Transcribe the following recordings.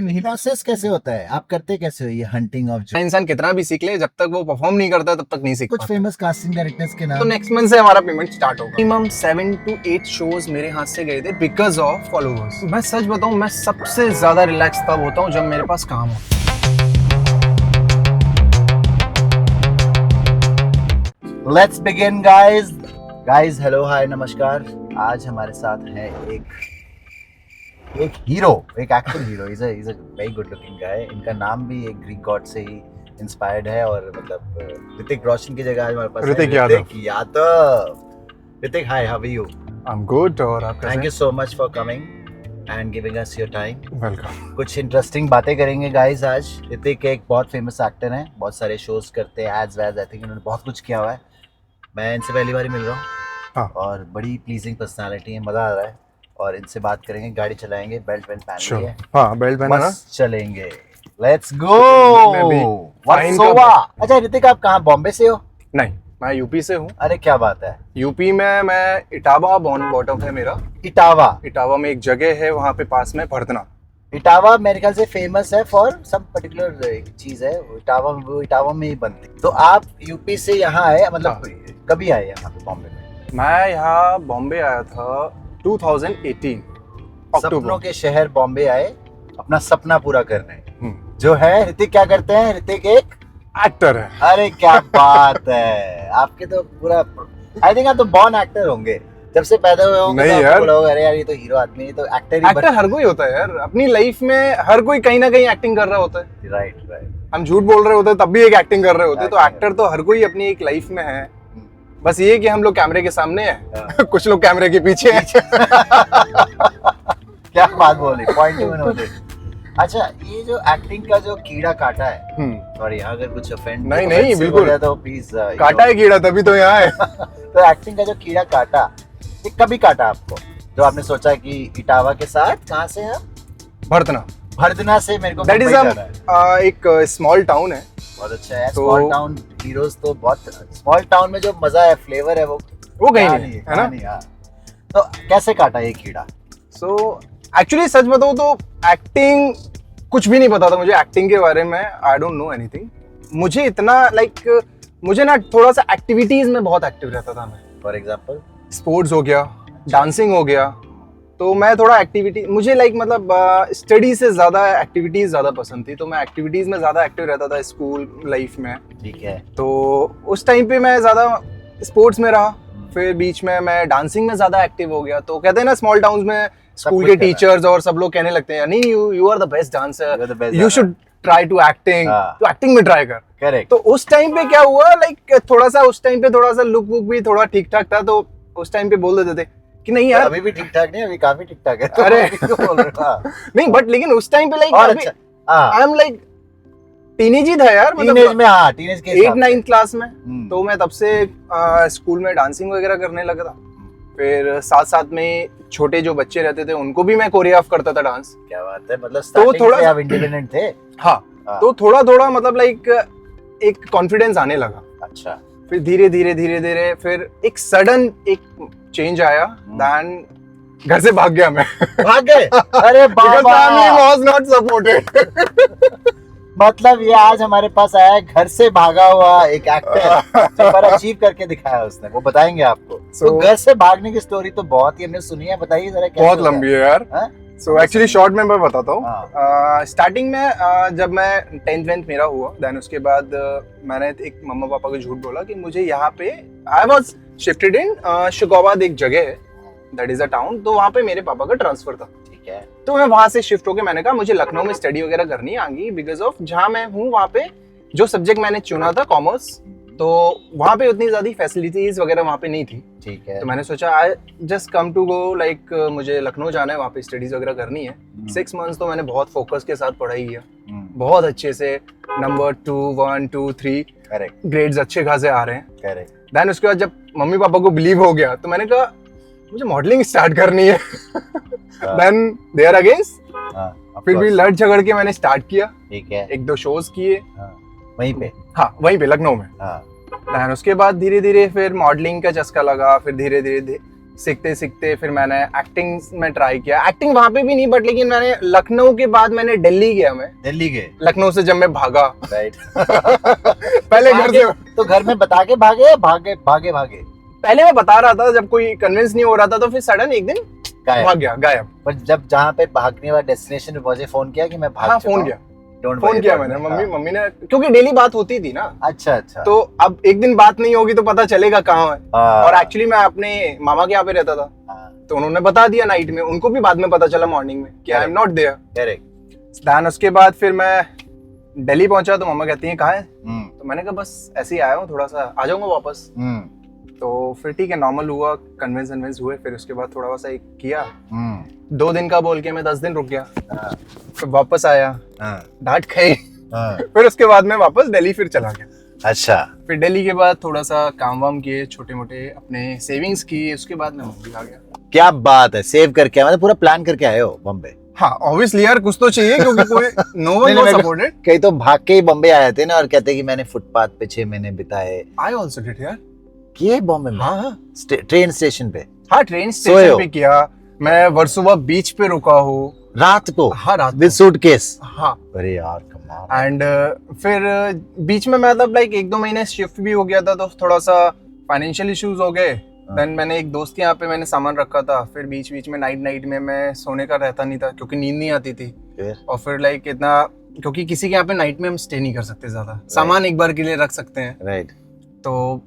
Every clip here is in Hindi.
प्रोसेस कैसे होता है, आप करते कैसे हो ये हंटिंग ऑफ जो इंसान कितना भी सीख ले, जब तक वो परफॉर्म नहीं करता तब तक नहीं सीख कुछ पाता। फेमस कास्टिंग डायरेक्टर्स के तो नाम? नेक्स्ट मंथ से हमारा पेमेंट स्टार्ट होगा। मिनिमम 7 to 8 शोज मेरे हाथ से गए थे बिकॉज ऑफ फॉलोअर्स। मैं सच बताऊं, मैं सबसे ज्यादा रिलैक्स तब होता हूं जब मेरे पास काम हो। Let's begin guys hello hi नमस्कार। आज हमारे साथ है एक हीरो, एक actor hero. Is a very good looking guy. इनका नाम भी एक ग्रीक गॉड से ही इंस्पायर्ड है और मतलब ऋतिक रोशन की जगह आज हमारे पास Ritik Yadav. Ritik hi, how are you? I am good. और आप thank you so much for coming and giving us your time. Welcome. कुछ इंटरेस्टिंग बातें करेंगे गाइस आज। ऋतिक एक बहुत फेमस एक्टर हैं, बहुत सारे शोज करते हैं, एड्स वैड्स, आई थिंक इन्होंने बहुत कुछ किया हुआ है। मैं इनसे पहली बार ही मिल रहा हूँ। हाँ। और बड़ी प्लीजिंग पर्सनालिटी है, मजा आ रहा है। और इनसे बात करेंगे, गाड़ी चलाएंगे, बेल्ट वेल्ट पहन लिए, हाँ, बेल्ट पहना ना। बस चलेंगे। Let's go. मैं भी फाइन वर्सोवा। अच्छा ऋतिक, आप कहाँ, बॉम्बे से हो? नहीं, मैं यूपी से हूँ। अरे क्या बात है। यूपी में मैं इटावा बॉर्न बॉटम है मेरा। इटावा में एक जगह है, वहाँ पे पास में भरतना। इटावा मेरे ख्याल से फेमस है फॉर सम पर्टिकुलर चीज है। इटावा में ही बनती। तो आप यूपी से यहाँ आए, मतलब कभी आए यहाँ पे बॉम्बे में? मैं यहाँ बॉम्बे आया था 2018 सपनों अक्टूबर। के शहर बॉम्बे आए अपना सपना पूरा करने। जो है ऋतिक, क्या करते हैं ऋतिक? एक एक्टर है। अरे क्या बात है। आपके तो पूरा, आई थिंक आप तो बॉर्न एक्टर होंगे। जब से पैदा हुए होंगे नहीं तो यार। आपको लगा होगा, अरे यार ये तो हीरो आदमी है, तो एक्टर ही एक्टर हर कोई होता है यार, अपनी लाइफ में हर कोई कहीं ना कहीं एक्टिंग कर रहा होता है। राइट। हम झूठ बोल रहे होते हैं तब भी एक एक्टिंग कर रहे होते हैं। तो Acting एक्टर तो हर कोई अपनी एक लाइफ में है। बस ये कि हम लोग कैमरे के सामने हैं, कुछ लोग कैमरे के पीछे हैं। क्या बात बोली, पॉइंट में नोट। अच्छा, ये जो एक्टिंग का जो कीड़ा काटा है, सॉरी अगर कुछ ऑफेंड नहीं, बिल्कुल तो प्लीज, काटा है कीड़ा तभी तो यहाँ है। तो एक्टिंग का जो कीड़ा काटा, ये कभी काटा आपको, जो आपने सोचा कि इटावा के साथ? कहाँ से हैं? भरतना से। मेरे को दैट इज मुंबई जाना है। एक स्मॉल टाउन है। बहुत अच्छा है। स्मॉल टाउन हीरोज तो बहुत, स्मॉल टाउन में जो मजा है, फ्लेवर है, वो कहीं नहीं है ना। नहीं, हाँ। तो कैसे काटा ये कीड़ा? सो एक्चुअली सच बताऊं तो एक्टिंग कुछ भी नहीं पता था मुझे। एक्टिंग के बारे में आई डोंट नो एनीथिंग। मुझे इतना मुझे ना थोड़ा सा एक्टिविटीज में बहुत एक्टिव रहता था मैं। फॉर एग्जांपल स्पोर्ट्स हो गया, डांसिंग हो गया। तो मैं थोड़ा एक्टिविटी, मुझे मतलब स्टडी से ज्यादा एक्टिविटीज ज्यादा पसंद थी। तो मैं एक्टिविटीज में ज्यादा एक्टिव रहता था स्कूल लाइफ में। ठीक है। तो उस टाइम पे मैं ज्यादा स्पोर्ट्स में रहा। फिर बीच में मैं डांसिंग में ज्यादा एक्टिव हो गया। तो कहते हैं ना, स्मॉल टाउन्स में स्कूल के टीचर्स और सब लोग कहने लगते हैं, नहीं you are the best dancer, you should try to acting, तो एक्टिंग में ट्राई कर। करेक्ट। तो उस टाइम पे क्या हुआ, थोड़ा सा उस टाइम पे थोड़ा सा लुक वुक भी थोड़ा ठीक ठाक था। तो उस टाइम पे बोल देते थे कि नहीं यार, अभी भी ठीक ठाक नहीं, अभी काफी ठीक ठाक है। तो अरे बोल रहा नहीं, बट लेकिन उस टाइम पे अच्छा, आई एम टीनेज ही था यार, टीनेज में। हाँ, टीनेज के 8-9 क्लास में। तो मैं तब से स्कूल में डांसिंग वगैरह करने लगा था। फिर साथ साथ में छोटे जो बच्चे रहते थे उनको भी मैं कोरियोग्राफ करता था डांस। क्या बात है। मतलब स्टार्टिंग थोड़ा से आप इंडिपेंडेंट थे? हाँ। तो थोड़ा मतलब एक कॉन्फिडेंस आने लगा। अच्छा। फिर धीरे धीरे फिर एक सडन एक चेंज आया। दैन घर से भाग गया मैं। भाग गए? अरे बाबा। Family was not supported. मतलब ये आज हमारे पास आया है घर से भागा हुआ एक एक्टर, जो पर अचीव करके दिखाया उसने, वो बताएंगे आपको। तो घर से भागने की स्टोरी तो बहुत ही हमने सुनी है, बताइए जरा। बहुत लंबी है यार। सो एक्चुअली शॉर्ट में मैं बताता हूँ। स्टार्टिंग में जब मैं 10th मेरा हुआ, देन उसके बाद मैंने एक मम्मा पापा को झूठ बोला कि मुझे यहाँ पे, I was shifted in Shikohabad, एक जगह है, दैट इज अ टाउन। तो वहाँ पे मेरे पापा का ट्रांसफर था। ठीक है। तो मैं वहां से शिफ्ट होके मैंने कहा मुझे लखनऊ में स्टडी वगैरह करनी आगी, बिकॉज ऑफ जहाँ मैं हूँ वहाँ पे जो सब्जेक्ट मैंने चुना था कॉमर्स, तो वहाँ पे उतनी ज्यादा फैसिलिटीज वगैरह वहाँ पे नहीं थी। ठीक है। तो मैंने सोचा I just come to go, मुझे लखनऊ जाना है, वहाँ पे स्टडीज वगैरह करनी है। 6 मंथ्स तो मैंने बहुत फोकस के साथ पढ़ाई किया, बहुत अच्छे से। नंबर 2, 1, 2, 3 करेक्ट, ग्रेड्स अच्छे खासे आ रहे हैं। करेक्ट। देन उसके बाद जब मम्मी पापा को बिलीव हो गया तो मैंने कहा मुझे मॉडलिंग स्टार्ट करनी है। देन देयर अगेंस्ट फिर भी लड़ झगड़ के मैंने स्टार्ट किया। ठीक है। 1-2 शोज किए वहीं पे लखनऊ में। देन उसके बाद धीरे धीरे फिर मॉडलिंग का चस्का लगा। फिर धीरे धीरे सीखते सीखते फिर मैंने एक्टिंग में ट्राई किया। एक्टिंग वहां पे भी नहीं, बट लेकिन मैंने लखनऊ के बाद मैंने दिल्ली गया। मैं दिल्ली गए, लखनऊ से जब मैं भागा, राइट। पहले घर से तो घर में बता के भागे या भागे भागे भागे? पहले मैं बता रहा था, जब कोई कन्विंस नहीं हो रहा था तो फिर सडन एक दिन भाग गया, गायब। पर जब जहाँ पे भागने वाले डेस्टिनेशन पे पहुंचे फोन किया कि मैं भाग चुका हूं? फोन किया, Don't फोन worry किया about मैंने। it। मम्मी ने, क्योंकि डेली बात होती थी ना। अच्छा अच्छा। तो अब एक दिन बात नहीं होगी तो पता चलेगा कहाँ है। और एक्चुअली मैं अपने मामा के यहाँ पे रहता था, तो उन्होंने बता दिया नाइट में। उनको भी बाद में पता चला मॉर्निंग में कि I am not there. Correct. Then उसके बाद फिर मैं दिल्ली पहुंचा तो मम्मा कहती हैं कहाँ है? तो मैंने कहा बस ऐसे ही आया हूँ, थोड़ा सा आ जाऊंगा वापस। तो फिर ठीक है, नॉर्मल हुआ, कन्विंस हुए। फिर उसके बाद थोड़ा सा एक किया, 2 दिन का बोल के मैं 10 दिन रुक गया। फिर वापस आया, डांट खाई। फिर उसके बाद मैं वापस दिल्ली फिर चला गया। अच्छा। फिर दिल्ली के बाद थोड़ा सा काम वाम किए, छोटे मोटे अपने सेविंग्स की। उसके बाद मैं मुंबई आ गया। क्या बात है, सेव करके मतलब पूरा प्लान करके आए हो बॉम्बे? हाँ ऑब्वियसली यार, कुछ तो चाहिए, क्योंकि कोई नो वन वाज सपोर्टेड। कई तो भाग के ही बॉम्बे आए थे ना और कहते कि मैंने फुटपाथ पे 6 महीने बिताए। आई आल्सो डिड यार। किए बॉम्बे में? हाँ ट्रेन स्टेशन पे? हाँ, ट्रेन स्टेशन पे किया। मैं वर्सोवा बीच पे रुका हूँ रात को। हाँ, रात विद सूटकेस? हाँ। अरे यार कमाल। एंड फिर बीच में मतलब लाइक 1-2 महीने शिफ्ट भी हो गया था, तो थोड़ा सा फाइनेंशियल इश्यूज हो गए। देन मैंने एक दोस्त के यहाँ पे मैंने सामान रखा था। फिर बीच में नाइट में मैं सोने का रहता नहीं था, क्योंकि नींद नहीं आती थी। और फिर लाइक इतना, क्योंकि किसी के यहाँ पे नाइट में हम स्टे नहीं कर सकते ज्यादा, सामान एक बार के लिए रख सकते हैं। राइट। तो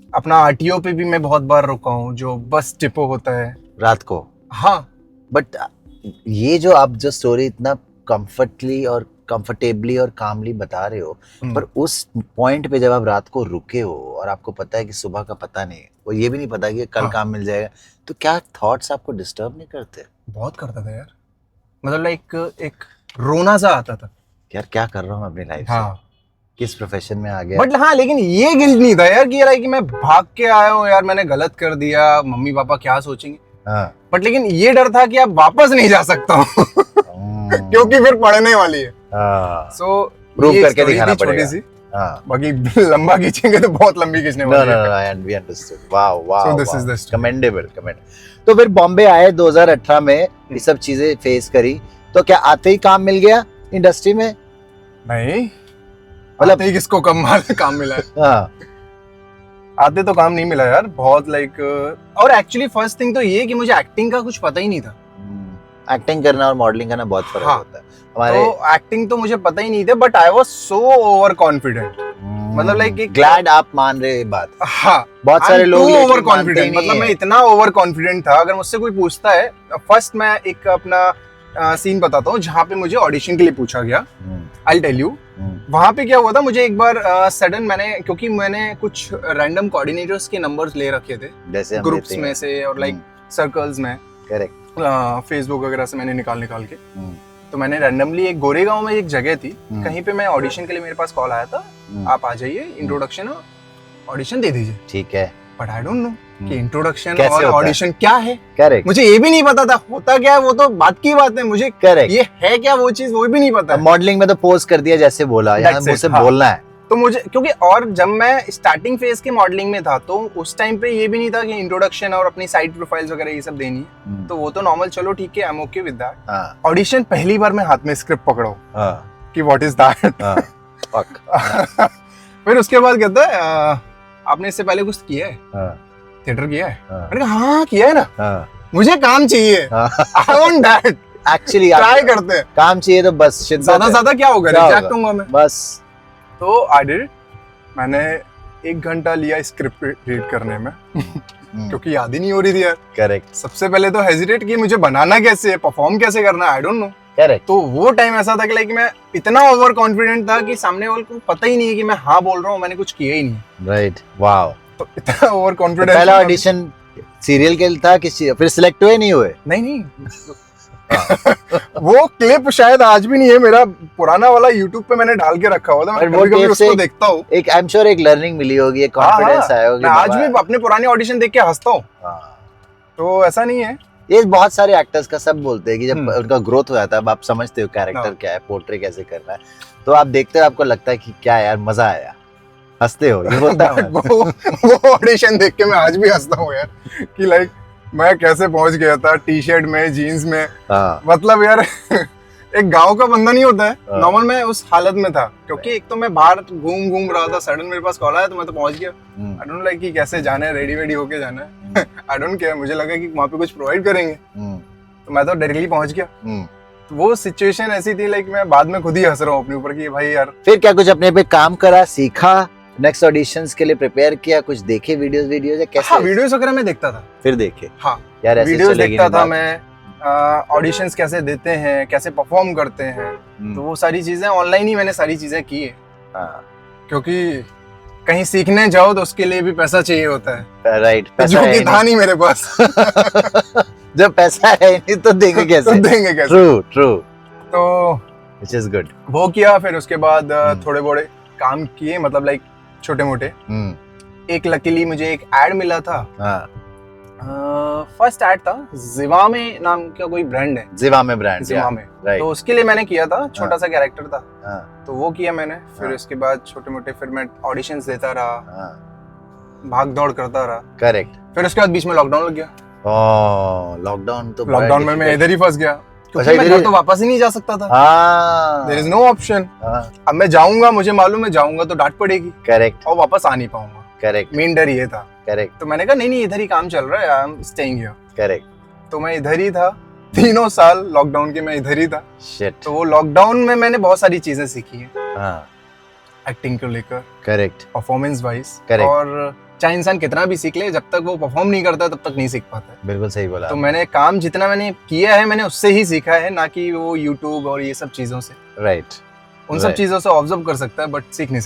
अपना आरटीओ पे भी मैं बहुत बार रुका हूँ, जो बस डिपो होता है रात को। हाँ। बट ये जो आप जो स्टोरी इतना कंफर्टेबली और कामली बता रहे हो, पर उस पॉइंट पे जब आप रात को रुके हो और आपको पता है कि सुबह का पता नहीं है, वो ये भी नहीं पता कि कल काम मिल जाएगा, तो क्या थॉट्स आपको डिस्टर्ब नहीं करते? बहुत करता था यार, मतलब लाइक एक रोना सा आता था यार, क्या कर रहा हूँ अपनी लाइफ हाँ। से, किस प्रोफेशन में आ गया। बट हाँ, लेकिन ये गिल्ट नहीं था यार कि मैं भाग के आया हूँ यार, मैंने गलत कर दिया, मम्मी पापा क्या सोचेंगे। हाँ। बट लेकिन ये डर था कि अब वापस नहीं जा सकता हूँ क्योंकि फिर पढ़ने वाली है। सो प्रूव करके दिखाना पड़ेगा। हाँ। बाकी लंबा खींचेंगे तो बहुत लंबी खींचने वाली है। No, we understood. Wow, wow. So this is the story. Commendable. तो फिर बॉम्बे आए 2018 में, ये सब चीजें फेस करी, तो क्या आते ही काम मिल गया इंडस्ट्री में? नहीं, मतलब ही किसको काम मिला है। हाँ। आते तो काम नहीं मिला यार, बहुत लाइक। और एक्चुअली फर्स्ट थिंग तो ये कि मुझे एक्टिंग का कुछ पता ही नहीं था। एक्टिंग करना और मॉडलिंग करना बहुत फर्क होता है हमारे। तो एक्टिंग तो मुझे पता ही नहीं था, but I was so over confident. मतलब लाइक ग्लैड आप मान रहे ये बात। हाँ, बहुत सारे लोग ओवर कॉन्फिडेंट, मतलब मैं इतना ओवर कॉन्फिडेंट था। अगर मुझसे कोई पूछता है, फर्स्ट मैं एक अपना सीन बताता हूँ जहाँ पे मुझे ऑडिशन के लिए पूछा गया। आई टेल यू वहां पे क्या हुआ था। मुझे एक बार सडन क्योंकि मैंने कुछ रैंडम कोऑर्डिनेटर्स के नंबर्स ले रखे थे, जैसे ग्रुप्स में से और लाइक सर्कल्स में, करेक्ट, फेसबुक वगैरह से मैंने निकाल के। तो मैंने रैंडमली एक गोरेगांव में एक जगह थी, कहीं पे मैं ऑडिशन के लिए, मेरे पास कॉल आया था, आप आ जाइए, इंट्रोडक्शन ऑडिशन दे दीजिए। ठीक है। बट आई डोंट नो कि इंट्रोडक्शन और ऑडिशन क्या है। करेक्ट। मुझे ये भी नहीं पता था होता क्या है, वो तो बात की बात है। मुझे करेक्ट ये है क्या वो चीज, वो भी नहीं पता। मॉडलिंग में तो पोज कर दिया जैसे बोला, यहाँ मुझसे बोलना है। तो मुझे, क्योंकि और जब मैं स्टार्टिंग फेज के मॉडलिंग में था, तो उस टाइम पे ये भी नहीं था कि इंट्रोडक्शन और अपनी साइड प्रोफाइल्स वगैरह ये सब देनी है। तो वो तो नॉर्मल, चलो ठीक है, I am okay with that. Audition पहली बार मैं हाथ में स्क्रिप्ट पकड़ा कि व्हाट इज दैट। फिर उसके बाद कहता है आपने इससे पहले कुछ किया है, थिएटर किया है? मैंने कहा हाँ किया है ना, मुझे काम चाहिए, I want that. Actually try करते हैं, काम चाहिए तो बस ज्यादा क्या होगा, रिजेक्ट होऊंगा मैं बस। तो आई डिड, मैंने 1 घंटा लिया स्क्रिप्ट रीड करने में क्योंकि याद ही नहीं हो रही थी यार। करेक्ट। सबसे पहले तो हेजिटेट कि मुझे बनाना कैसे है, परफॉर्म कैसे करना है, आई डोंट नो। करेक्ट। तो वो टाइम ऐसा था कि लाइक मैं इतना ओवर कॉन्फिडेंट था कि सामने वाले को पता ही नहीं है कि मैं हाँ बोल रहा हूँ, मैंने कुछ किया ही नहीं। Right, wow. तो इतना ओवर कॉन्फिडेंट। पहला ऑडिशन सीरियल के लिए था कि फिर सिलेक्ट हुए नहीं हुए? नहीं वो क्लिप शायद आज भी नहीं है, मेरा पुराना वाला YouTube पे मैंने डाल के रखा हुआ था, मैं कभी-कभी उसको देखता हूँ। एक आई एम श्योर एक लर्निंग मिली होगी, एक कॉन्फिडेंस आया होगा। मैं आज भी अपने पुराने ऑडिशन देख के हंसता हूँ। तो ऐसा नहीं है, ये बहुत सारे एक्टर्स का सब बोलते हैं कि जब उनका ग्रोथ हो जाता है, अब आप समझते हो कैरेक्टर क्या है, पोर्ट्रे कैसे करना है, तो आप देखते हो, आपको लगता है कि क्या यार मजा आया। हंसते हो, ये होता है। वो ऑडिशन देख के मैं आज भी हंसता हूँ यार कि लाइक मैं कैसे पहुंच गया था टी शर्ट में, जीन्स में। मतलब यार एक गांव का बंदा नहीं होता है नॉर्मल, मैं उस हालत में था क्योंकि एक तो मैं बाहर घूम रहा था, सडन मेरे पास कॉल आया तो मैं तो पहुंच गया। आई डोंट लाइक कि कैसे जाना है, रेडी वेडी होके जाना है। आई डोंट केयर, मुझे लगा कि वहां पे कुछ प्रोवाइड करेंगे तो मैं तो डायरेक्टली पहुंच गया। तो वो सिचुएशन ऐसी थी लाइक मैं बाद में खुद ही हंस रहा हूँ अपने ऊपर कि भाई यार। फिर क्या कुछ अपने पे काम करा, सीखा, नेक्स्ट ऑडिशंस के लिए प्रिपेयर किया, कुछ देखे वीडियोस या कैसे? हाँ, वीडियोस वगैरह मैं देखता था। फिर देखे? हाँ यार ऐसे वीडियोस देखता था मैं, ऑडिशंस कैसे देते हैं, कैसे परफॉर्म करते हैं, तो वो सारी चीजें ऑनलाइन ही मैंने सारी चीजें की है। क्योंकि कहीं सीखने जाओ तो उसके लिए भी पैसा चाहिए होता है, राइट? जो कि था नहीं मेरे पास। जब पैसा है नहीं तो देंगे कैसे? तो देंगे कैसे? ट्रू। तो व्हिच इज गुड। वो किया, फिर उसके बाद थोड़े बड़े काम किए, मतलब लाइक छोटे मोटे। एक लकीली मुझे एक एड मिला था। फर्स्ट एड था जिवामे नाम का कोई ब्रांड है, जिवामे ब्रांड, जिवामे। तो उसके लिए मैंने किया था, छोटा सा कैरेक्टर था। तो वो किया मैंने। फिर उसके बाद छोटे मोटे फिर मैं ऑडिशंस देता रहा, भाग दौड़ करता रहा। करेक्ट। फिर उसके बाद बीच में लॉकडाउन लग गया। लॉकडाउन में मैं इधर ही फंस गया क्योंकि मैं घर तो वापस ही नहीं जा सकता था। There is no option. अब मैं जाऊंगा, मुझे मालूम है जाऊंगा तो डांट पड़ेगी। करेक्ट। और वापस आ नहीं पाऊंगा। करेक्ट। मेन डर ये था। करेक्ट। तो मैंने कहा नहीं इधर ही काम चल रहा है, I am staying here. Correct. तो मैं इधर ही था 3 साल लॉकडाउन के, मैं इधर ही था। शिट। तो वो लॉकडाउन में मैंने बहुत सारी चीजें सीखी हैं। एक्टिंग को लेकर। करेक्ट। Performance wise. करेक्ट। और चाहे इंसान कितना भी सीख ले, जब तक वो परफॉर्म नहीं करता तब तक नहीं सीख पाता। बिल्कुल सही बोला। तो मैंने काम जितना मैंने किया है मैंने उससे ही सीखा है, ना कि वो यूट्यूब और ये सब चीजों से। राइट। उन सब चीजों से ऑब्जर्व कर सकता है बट सीख नहीं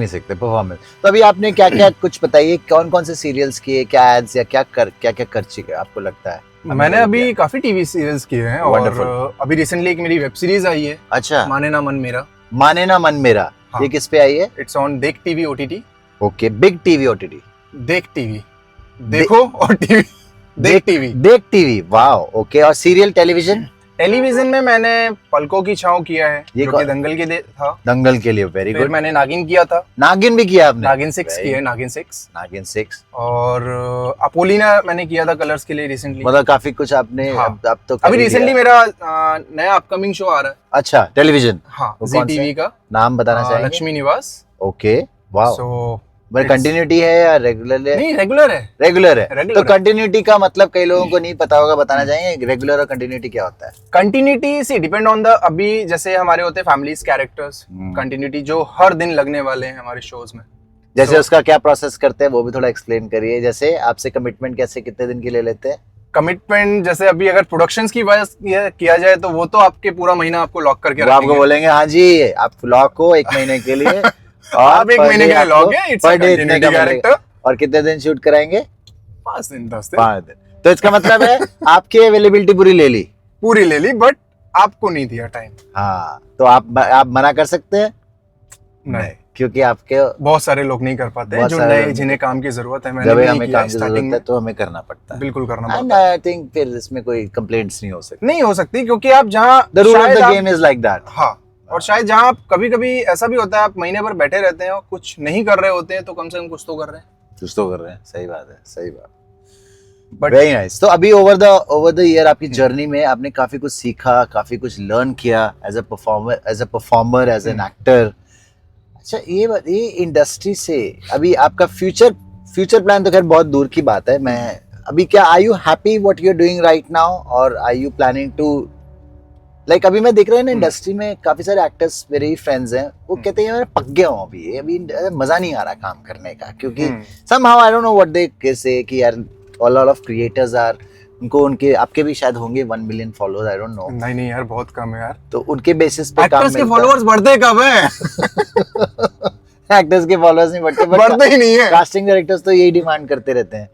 सकते परफॉर्मेंस। तो अभी आपने क्या क्या कुछ बताइए, कौन से सीरियल्स किए, क्या एड्स या क्या कर चुके आपको लगता है? मैंने अभी काफी टीवी सीरियल्स किए हैं और अभी रिसेंटली एक मेरी वेब सीरीज आई है। अच्छा। माने ना मन मेरा। ये किस पे आई है? इट्स ऑन देख TV OTT। Okay, big TV OTT। देख टीवी, देखो और टीवी, देख टीवी। वाओ। ओके। और सीरियल टेलीविजन में मैंने पलकों की छांव किया है, जो कि दंगल के लिए था। दंगल के लिए, वेरी गुड। मैंने नागिन किया था। नागिन भी किया आपने? नागिन 6 किया है, नागिन 6। और अपोलिना मैंने किया था कलर्स के लिए रिसेंटली। मतलब काफी कुछ आपने। हाँ। अब तो अभी रिसेंटली मेरा नया अपकमिंग शो आ रहा है। अच्छा, टेलीविजन? हाँ, जी टीवी का। नाम बताना चाहेंगे? लक्ष्मी निवास। Okay, wow. सो कंटिन्यूटी है या रेगुलर है? नहीं, रेगुलर है। तो कंटिन्यूटी का मतलब कई लोगों को नहीं पता होगा, बताना चाहेंगे रेगुलर और कंटिन्यूटी क्या होता है? कंटिन्यूटी सी डिपेंड ऑन द, अभी जैसे हमारे होते हैं फैमिलीज कैरेक्टर्स, कंटिन्यूटी जो हर दिन लगने वाले हैं हमारे शोज में। जैसे उसका क्या प्रोसेस करते हैं वो भी थोड़ा एक्सप्लेन करिए। जैसे आपसे कमिटमेंट कैसे कितने दिन के लिए लेते हैं? कमिटमेंट जैसे अभी अगर प्रोडक्शंस की वजह किया जाए तो वो तो आपके पूरा महीना आपको लॉक करके रखेंगे। आपको बोलेंगे हाँ जी आप लॉक हो 1 महीने के लिए। आप 1 महीने के लिए लॉक है, इट्स अ कंटिन्यूटी कैरेक्टर। और कितने दिन शूट कराएंगे? 5 दिन 10 दिन। 5 दिन। तो इसका मतलब है आपकी अवेलेबिलिटी पूरी ले ली बट आपको नहीं दिया टाइम। हाँ, तो आप मना कर सकते हैं? नहीं, क्योंकि आपके बहुत सारे लोग नहीं कर पाते हैं, जो नए जिन्हें काम की जरूरत है। मैंने भी हमें काम की जरूरत है तो हमें करना पड़ता है। बिल्कुल करना पड़ता है। आई थिंक फिर इसमें कोई कंप्लेंट्स नहीं हो सकती क्योंकि आप जहाँ the rule of the game is like that. हाँ, और शायद जहाँ आप कभी ऐसा भी होता है आप महीने भर बैठे रहते हैं और कुछ नहीं कर रहे होते हैं, तो कम से कम कुछ तो कर रहे हैं। सही बात। But very nice. तो अभी ओवर द ईयर आपकी जर्नी में आपने काफी कुछ सीखा, काफी कुछ लर्न किया as a performer, as an actor. अच्छा, ये इंडस्ट्री से अभी आपका फ्यूचर प्लान तो खैर बहुत दूर की बात है। मैं अभी क्या, are you happy what you are doing right now, और are you planning to like अभी मैं देख रहा हूँ ना इंडस्ट्री में काफी सारे एक्टर्स मेरे ही फ्रेंड्स हैं, वो कहते हैं मैं पक गया हूँ अभी मजा नहीं आ रहा काम करने का, क्योंकि somehow I don't know what they say कि यार a lot of creators are, उनके आपके भी शायद होंगे 1 million followers, I don't know. नहीं यार बहुत कम है यार। तो उनके बेसिस पे काम एक्टर्स के फॉलोअर्स बढ़ते कब हैं? एक्टर्स के फॉलोअर्स नहीं बढ़ते ही नहीं है। कास्टिंग डायरेक्टर्स तो यही डिमांड करते रहते हैं।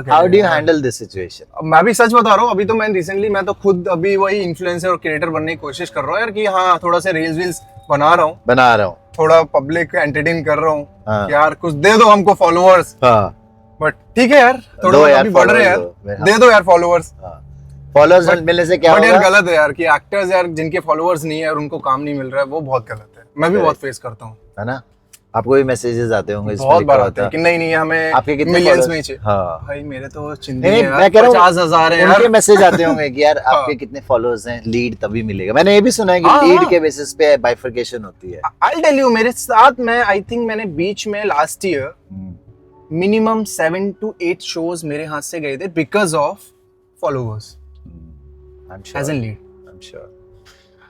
How do you handle this situation? मैं भी सच बता रहा हूँ, अभी तो मैं रिसेंटली मैं तो खुद अभी वही इन्फ्लुएंसर और क्रिएटर बनने की कोशिश कर रहा हूँ यार, कि हाँ थोड़ा सा रील्स बना रहा हूँ, थोड़ा पब्लिक एंटरटेन कर रहा हूँ। यार कुछ दे दो हमको फॉलोअर्स। बट ठीक है यार, थोड़ा अभी बढ़ रहे हैं यार, दे दो यार फॉलोअर्स। फॉलोअर्स मिलने से क्या होगा? यार गलत है यार कि एक्टर्स यार जिनके फॉलोअर्स नहीं है और उनको काम नहीं मिल रहा है, वो बहुत गलत है। मैं भी बहुत फेस करता हूँ, है ना। आपको भी मैसेजेस आते होंगे इसमें बहुत लिखा बार होता आते हैं कि नहीं हमें आपके कितने मिलियंस followers? में चाहिए। हाँ भाई मेरे तो चिंदी नहीं, है मैं कह रहा हूँ 50,000 है उनके यार। मैसेज आते होंगे कि यार हाँ। आपके कितने फॉलोअर्स हैं, लीड तभी मिलेगा। मैंने ये भी सुना है कि हाँ, लीड हाँ। के बेसिस पे बाइफरकेशन होती है। I'll tell you, मेरे साथ मैं आई थिंक मैंने बीच में last year minimum 7 to 8 shows मेरे हाथ से गए थे because of followers as an lead.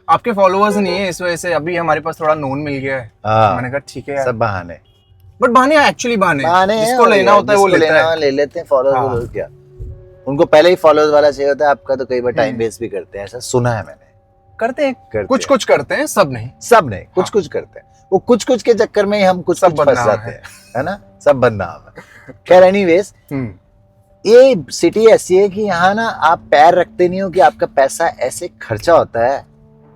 आपके फॉलोअर्स नहीं है इस वजह से अभी हमारे पास थोड़ा नोन मिल गया है। हाँ, मैंने कहा ठीक है यार, सब बहाने बट बहाने एक्चुअली बहाने हैं, जिसको लेना होता है वो लेता है। ले लेते हैं फॉलोअर्स। हाँ। बोलो क्या, उनको पहले ही फॉलोअर्स वाला चाहिए होता है। आपका तो कई बार टाइम हम्म। वेस्ट भी करते हैं, ऐसा सुना है मैंने। करते हैं कुछ हैं। कुछ करते हैं, सब नहीं। सब नहीं, कुछ कुछ करते हैं। वो कुछ कुछ के चक्कर में ही हम कुछ सब कुछ फंस बदनाम जाते है। हैं, है ना। सब बदनाम है। खैर एनीवेज, हम्म। ये सिटी ऐसी है कि यहाँ ना आप पैर रखते नहीं हो कि आपका पैसा ऐसे खर्चा होता है।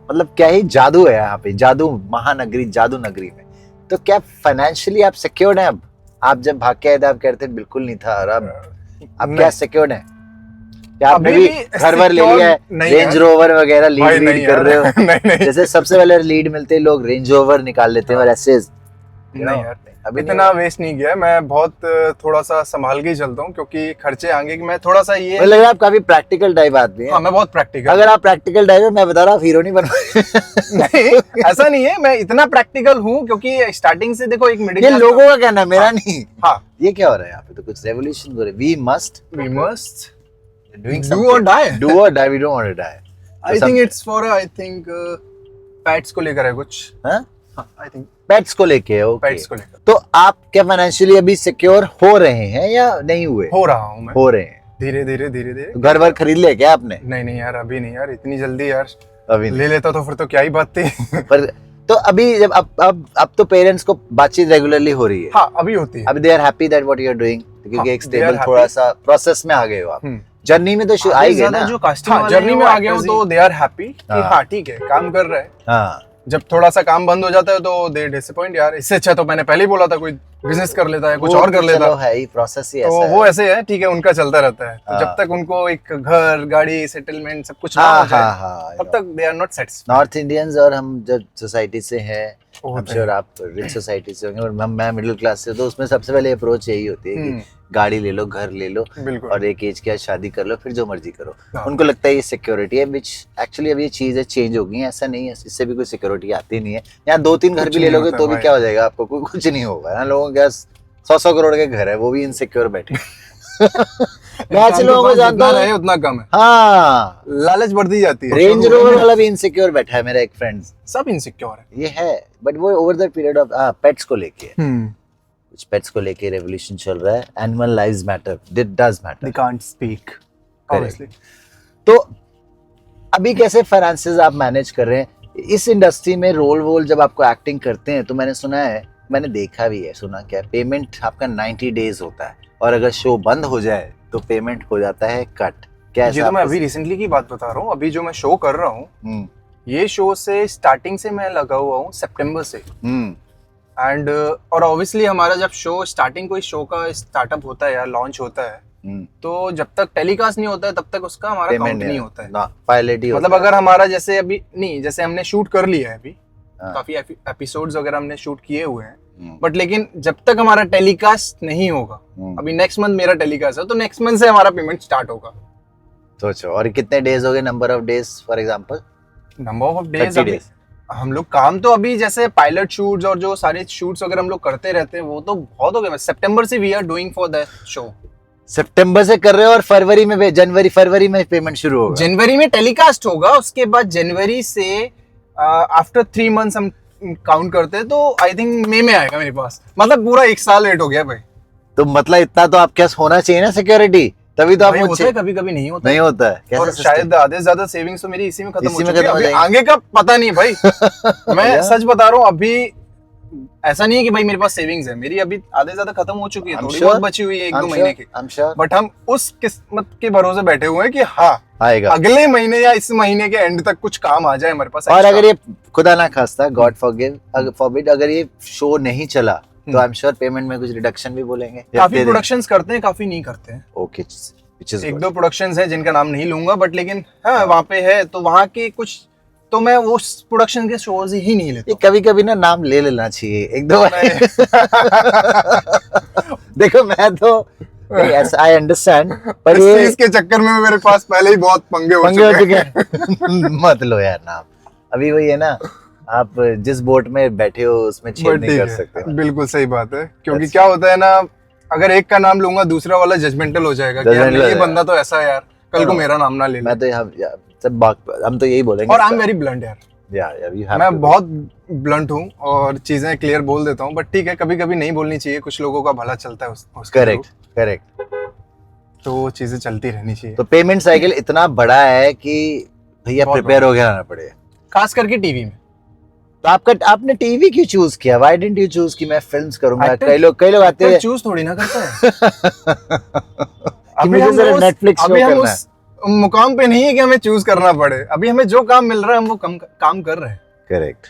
मतलब क्या ही जादू है यहाँ पे, जादू महानगरी, जादू नगरी में। तो क्या फाइनेंशियली आप सिक्योर्ड हैं अब? आप जब भाग के आए थे आप कह रहे थे बिल्कुल नहीं था, और अब क्या सिक्योर्ड है? क्या आपने अभी भी भी घर वर ले लिया है, नहीं रेंज यार। रोवर वगैरह भाई लीड नहीं कर रहे हो? नहीं नहीं जैसे सबसे पहले लीड मिलते हैं लोग रेंज रोवर निकाल लेते हैं और ऐसे नहीं यार, अभी इतना वेस्ट नहीं किया। मैं बहुत थोड़ा सा संभाल के ही चलता हूँ क्योंकि खर्चे आएंगे। कि मैं थोड़ा सा ये मुझे लग रहा है आप काफी प्रैक्टिकल टाइप आदमी है। हाँ, मैं बहुत प्रैक्टिकल। अगर आप प्रैक्टिकल टाइप है, मैं बता रहा हूँ, आप हीरो नहीं बन नहीं, ऐसा नहीं है, मैं इतना प्रैक्टिकल हूँ क्योंकि स्टार्टिंग से देखो एक मिडिल ये लोगों का कहना है, मेरा नहीं। हाँ, ये क्या हो रहा है यहाँ पे? तो कुछ रेवोल्यूशन हो रहा है। वी मस्ट डूइंग डू और डाई। डू और die, we don't want to die. I think it's for I think pets को लेकर है कुछ। हाँ, आई थिंक पेट्स को लेके, ओके। पेट्स को लेकर तो आप क्या फाइनेंशियली अभी सिक्योर हो रहे हैं या नहीं हुए? हो रहा हूँ मैं, हो रहे हैं। धीरे धीरे धीरे धीरे। तो घर वर खरीद लिया क्या आपने? नहीं यार, अभी नहीं यार, इतनी जल्दी यार अभी नहीं। ले लेता तो फिर तो क्या ही बात थी। पर तो अभी जब अब तो पेरेंट्स को बातचीत रेगुलरली हो रही है। हाँ, अभी होती है। अभी they are happy that what you are doing, क्योंकि हाँ, एक they स्टेबल are थोड़ा happy। सा प्रोसेस में आ गए हो आप। जर्नी में तो आ ही गए ना। जो कास्टिंग जर्नी में आ गया हूँ तो दे आर हैप्पी कि हाँ। हाँ ठीक है, काम कर रहा है। हाँ, जब थोड़ा सा काम बंद हो जाता है तो दे डिसअपॉइंट यार। इससे अच्छा तो मैंने पहले ही बोला था कोई बिजनेस कर लेता है, कुछ और कर लेता है ही, प्रोसेस ही तो ऐसा वो है। ऐसे है, ठीक है, उनका चलता रहता है। तो हाँ। जब तक उनको एक घर, गाड़ी, सेटलमेंट सब कुछ ना हाँ हो जाए, हाँ, तब तक they are not satisfied. North Indians और हम जब सोसाइटी से हैं, I'm sure आप रिच सोसाइटी से होंगे, और मैं मिडिल क्लास से, तो उसमें सबसे पहले अप्रोच यही होती है कि गाड़ी ले लो, घर ले लो, बिल्कुल। और एक एज के बाद शादी कर लो, फिर जो मर्जी करो। हाँ। उनको लगता है ये सिक्योरिटी है, विच एक्चुअली अब ये चीजें चेंज हो गई हैं। ऐसा नहीं है, इससे भी कोई सिक्योरिटी आती नहीं है। यहाँ 2-3 घर कुछ भी ले नहीं लोगे होता तो भी भाई। क्या हो जाएगा आपको? कुछ नहीं होगा ना। लोगों के पास 100 करोड़ के घर है, वो भी इनसिक्योर बैठे। मैं ऐसे लोगों को जानता जितना हूँ। है उतना कम है, हाँ, लालच बढ़ती जाती है। रेंज रोवर वाला भी इनसिक्योर बैठा है, मेरा एक फ्रेंड। सब इनसिक्योर है। ये है, बट वो over the period of pets को लेके है। कुछ पेट्स को लेके रेवोल्यूशन चल रहा है। Animal lives matter, it does matter. They can't speak, obviously. तो अभी कैसे फाइनेंसेस आप मैनेज कर रहे हैं इस इंडस्ट्री में? रोल वोल जब आपको एक्टिंग करते हैं तो मैंने सुना है, मैंने देखा भी है, सुना क्या, पेमेंट आपका 90 डेज होता है, और अगर शो बंद हो जाए तो पेमेंट हो जाता है कट। क्या ये तो मैं अभी रिसेंटली की बात बता रहा हूँ। अभी जो मैं शो कर रहा हूँ, ये शो से स्टार्टिंग से मैं लगा हुआ हूँ सितंबर से। एंड और ऑब्वियसली हमारा जब शो स्टार्टिंग, कोई शो का स्टार्टअप होता है या लॉन्च होता है, तो जब तक टेलीकास्ट नहीं होता है तब तक उसका हमारा काउंट नहीं होता है। पायलट ही मतलब अगर हमारा जैसे अभी नहीं, जैसे हमने शूट कर लिया है अभी, काफी एपिसोड्स वगैरह हमने शूट किए हुए हैं, बट लेकिन जब तक हमारा टेलीकास्ट नहीं होगा, अभी नेक्स्ट मंथ मेरा टेलीकास्ट है, तो नेक्स्ट मंथ से हमारा पेमेंट स्टार्ट होगा। सोचो, और कितने डेज हो गए? Number of days for example? Number of days हम लोग काम तो अभी जैसे पायलट शूट्स और जो सारे शूट्स वगैरह हम लोग करते रहते हैं, वो तो बहुत हो गए। सितंबर से we are doing for the show. सितंबर से कर रहे हो, और फरवरी में, फरवरी में पेमेंट शुरू होगा। जनवरी में टेलीकास्ट होगा, उसके बाद जनवरी से आफ्टर 3 मंथ्स हम काउंट करते हैं, तो आई थिंक मई में आएगा मेरे पास। मतलब पूरा 1 साल लेट हो गया भाई। तो मतलब इतना तो आपके पास होना चाहिए ना सिक्योरिटी, तभी तो आप होता है, कभी कभी नहीं होता, नहीं होता है। कैसे और शायद आधे से ज्यादा सेविंग्स तो मेरी इसी में खत्म हो चुकी है। हो अभी जाएगी। आगे का पता नहीं भाई। मैं सच बता रहा हूँ, अभी ऐसा नहीं है कि भाई मेरे पास सेविंग्स है, मेरी अभी आधे ज्यादा खत्म हो चुकी है, थोड़ी बहुत बची हुई है 1-2 महीने की। बट हम उस किस्मत के भरोसे बैठे हुए हैं कि हाँ आएगा, अगले महीने या इस महीने के एंड तक कुछ काम आ जाए हमारे पास। और अगर ये खुदा ना खास्ता, गॉड फॉरबिड, अगर ये शो नहीं चला तो आई एम श्योर पेमेंट में कुछ रिडक्शन भी बोलेंगे। काफी प्रोडक्शंस करते हैं, काफी नहीं करते हैं। ओके, 1-2 प्रोडक्शंस है जिनका नाम नहीं लूंगा, बट लेकिन हाँ वहाँ पे है, तो वहाँ के कुछ तो मैं वो प्रोडक्शन के शोज ही नहीं लेता ये कभी कभी ना नाम ले लेना चाहिए एक दो देखो मैं तो यस आई अंडरस्टैंड, पर इस ये चीज के चक्कर में मेरे पास पहले ही बहुत पंगे हो चुके हैं। मत लो यार नाम, अभी वही है ना, आप जिस बोट में बैठे हो उसमें छेद बट नहीं ठीक कर है, सकते ना। बिल्कुल सही बात है, क्योंकि That's- क्या होता है ना, अगर एक का नाम लूंगा दूसरा वाला जजमेंटल हो जाएगा कि यार Judgmental नहीं, ये हो बंदा तो ऐसा है यार, कल को हाँ। मेरा नाम ना ले ले। मैं तो हम तो यही बोलेंगे। और आई एम वेरी ब्लंट यार, you have मैं to be. बहुत ब्लंट हूँ और चीजें क्लियर बोल देता हूँ, बट ठीक है, कभी कभी नहीं बोलनी चाहिए, कुछ लोगों का भला चलता है उसके करेक्ट थ्रू, करेक्ट। तो वो चीजें चलती रहनी चाहिए, तो पेमेंट साइकिल इतना बड़ा है कि भैया बहुत प्रिपेयर बड़ा। हो गया रहना पड़ेगा। खास करके टीवी में। तो आपने टीवी क्यों चूज किया? व्हाई डिडंट यू चूज कि मैं फिल्म्स करूंगा? Actor- कई लोग आते हैं चूज थोड़ी ना करता है। कि मुझे जरा नेटफ्लिक्स शो अभी हम करना है। उस मुकाम पे नहीं है कि हमें चूज करना पड़े, अभी हमें जो काम मिल रहा है हम वो काम कर रहे हैं, करेक्ट।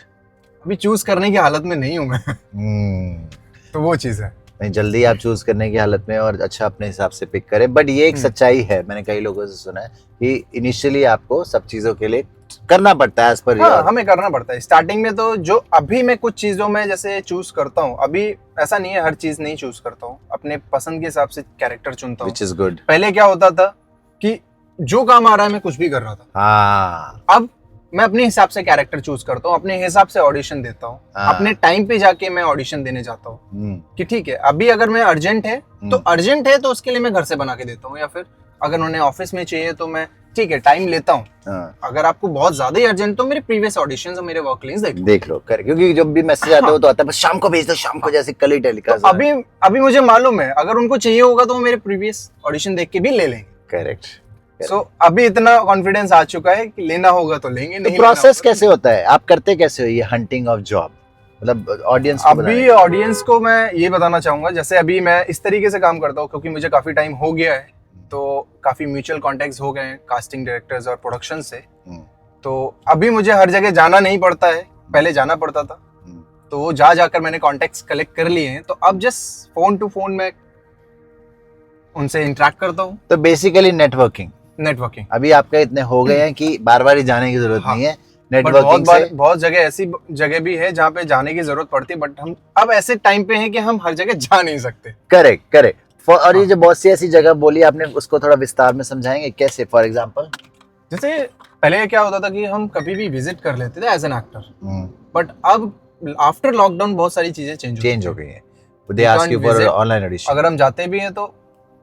अभी चूज करने की हालत में नहीं हूं मैं। तो वो चीज है। नहीं, जल्दी आप चूज करने की हालत में और अच्छा अपने हिसाब से पिक करें, बट ये एक सच्चाई है, मैंने कई लोगों से सुना है कि इनिशियली आपको सब चीजों के लिए करना पड़ता है एज पर हाँ, हमें करना पड़ता है स्टार्टिंग में। तो जो अभी मैं कुछ चीजों में जैसे चूज करता हूँ, अभी ऐसा नहीं है हर चीज नहीं चूज करता हूँ, अपने पसंद के हिसाब से कैरेक्टर चुनता हूँ। Which is good. पहले क्या होता था कि जो काम आ रहा है मैं कुछ भी कर रहा था, हाँ अब मैं अपने हिसाब से कैरेक्टर चूज करता हूँ, अपने हिसाब से ऑडिशन देता हूँ, हाँ। अपने टाइम पे जाके मैं ऑडिशन देने जाता हूँ कि ठीक है अभी अगर मैं अर्जेंट है तो अर्जेंट है, तो उसके लिए मैं घर से बना के देता हूँ, या फिर अगर उन्हें ऑफिस में चाहिए तो मैं ठीक है टाइम लेता हूँ। हाँ। अगर आपको बहुत ज्यादा ही अर्जेंट तो मेरे प्रीवियस ऑडिशंस और मेरे वर्क लिंक्स देख लो कर, क्योंकि जब भी मैसेज आता है वो तो आता है बस शाम को भेज दो, शाम को, जैसे कल ही टेलीकास्ट। तो अभी मुझे मालूम है अगर उनको चाहिए होगा तो वो मेरे प्रीवियस ऑडिशन देख के भी ले लेंगे। करेक्ट। सो अभी इतना कॉन्फिडेंस आ चुका है कि लेना होगा तो लेंगे, तो नहीं प्रोसेस कैसे होता है, आप करते कैसे हो ये हंटिंग ऑफ जॉब, मतलब ऑडियंस को अभी बनाने? ऑडियंस को मैं ये बताना चाहूंगा, जैसे अभी मैं इस तरीके से काम करता हूँ क्योंकि मुझे काफी टाइम हो गया है, तो काफी म्यूचुअल कॉन्टेक्ट्स हो गए हैं कास्टिंग डायरेक्टर्स और प्रोडक्शन से, तो अभी मुझे हर जगह जाना नहीं पड़ता है, पहले जाना पड़ता था, तो वो जाकर मैंने कॉन्टेक्ट्स कलेक्ट कर लिए हैं, तो अब जस्ट फोन टू फोन में उनसे इंटरेक्ट करता हूँ। तो बेसिकली नेटवर्किंग अभी आपका इतने हो गए हैं कि बार बार ही जाने की जरूरत नहीं है। नेटवर्किंग से बहुत जगह ऐसी जगह भी है जहाँ पे जाने की जरूरत पड़ती है, बट हम अब ऐसे टाइम पे हैं कि हम हर जगह जा नहीं सकते। करेक्ट। और ये जो बहुत सी ऐसी जगह बोली आपने, उसको थोड़ा विस्तार में समझाएंगे कैसे? फॉर एग्जांपल जैसे पहले क्या होता था कि हम कभी भी विजिट कर लेते थे एज एन एक्टर, बट अब आफ्टर लॉकडाउन बहुत सारी चीजें चेंज हो गई हैं। They ask you for online audition. अगर हम जाते भी हैं तो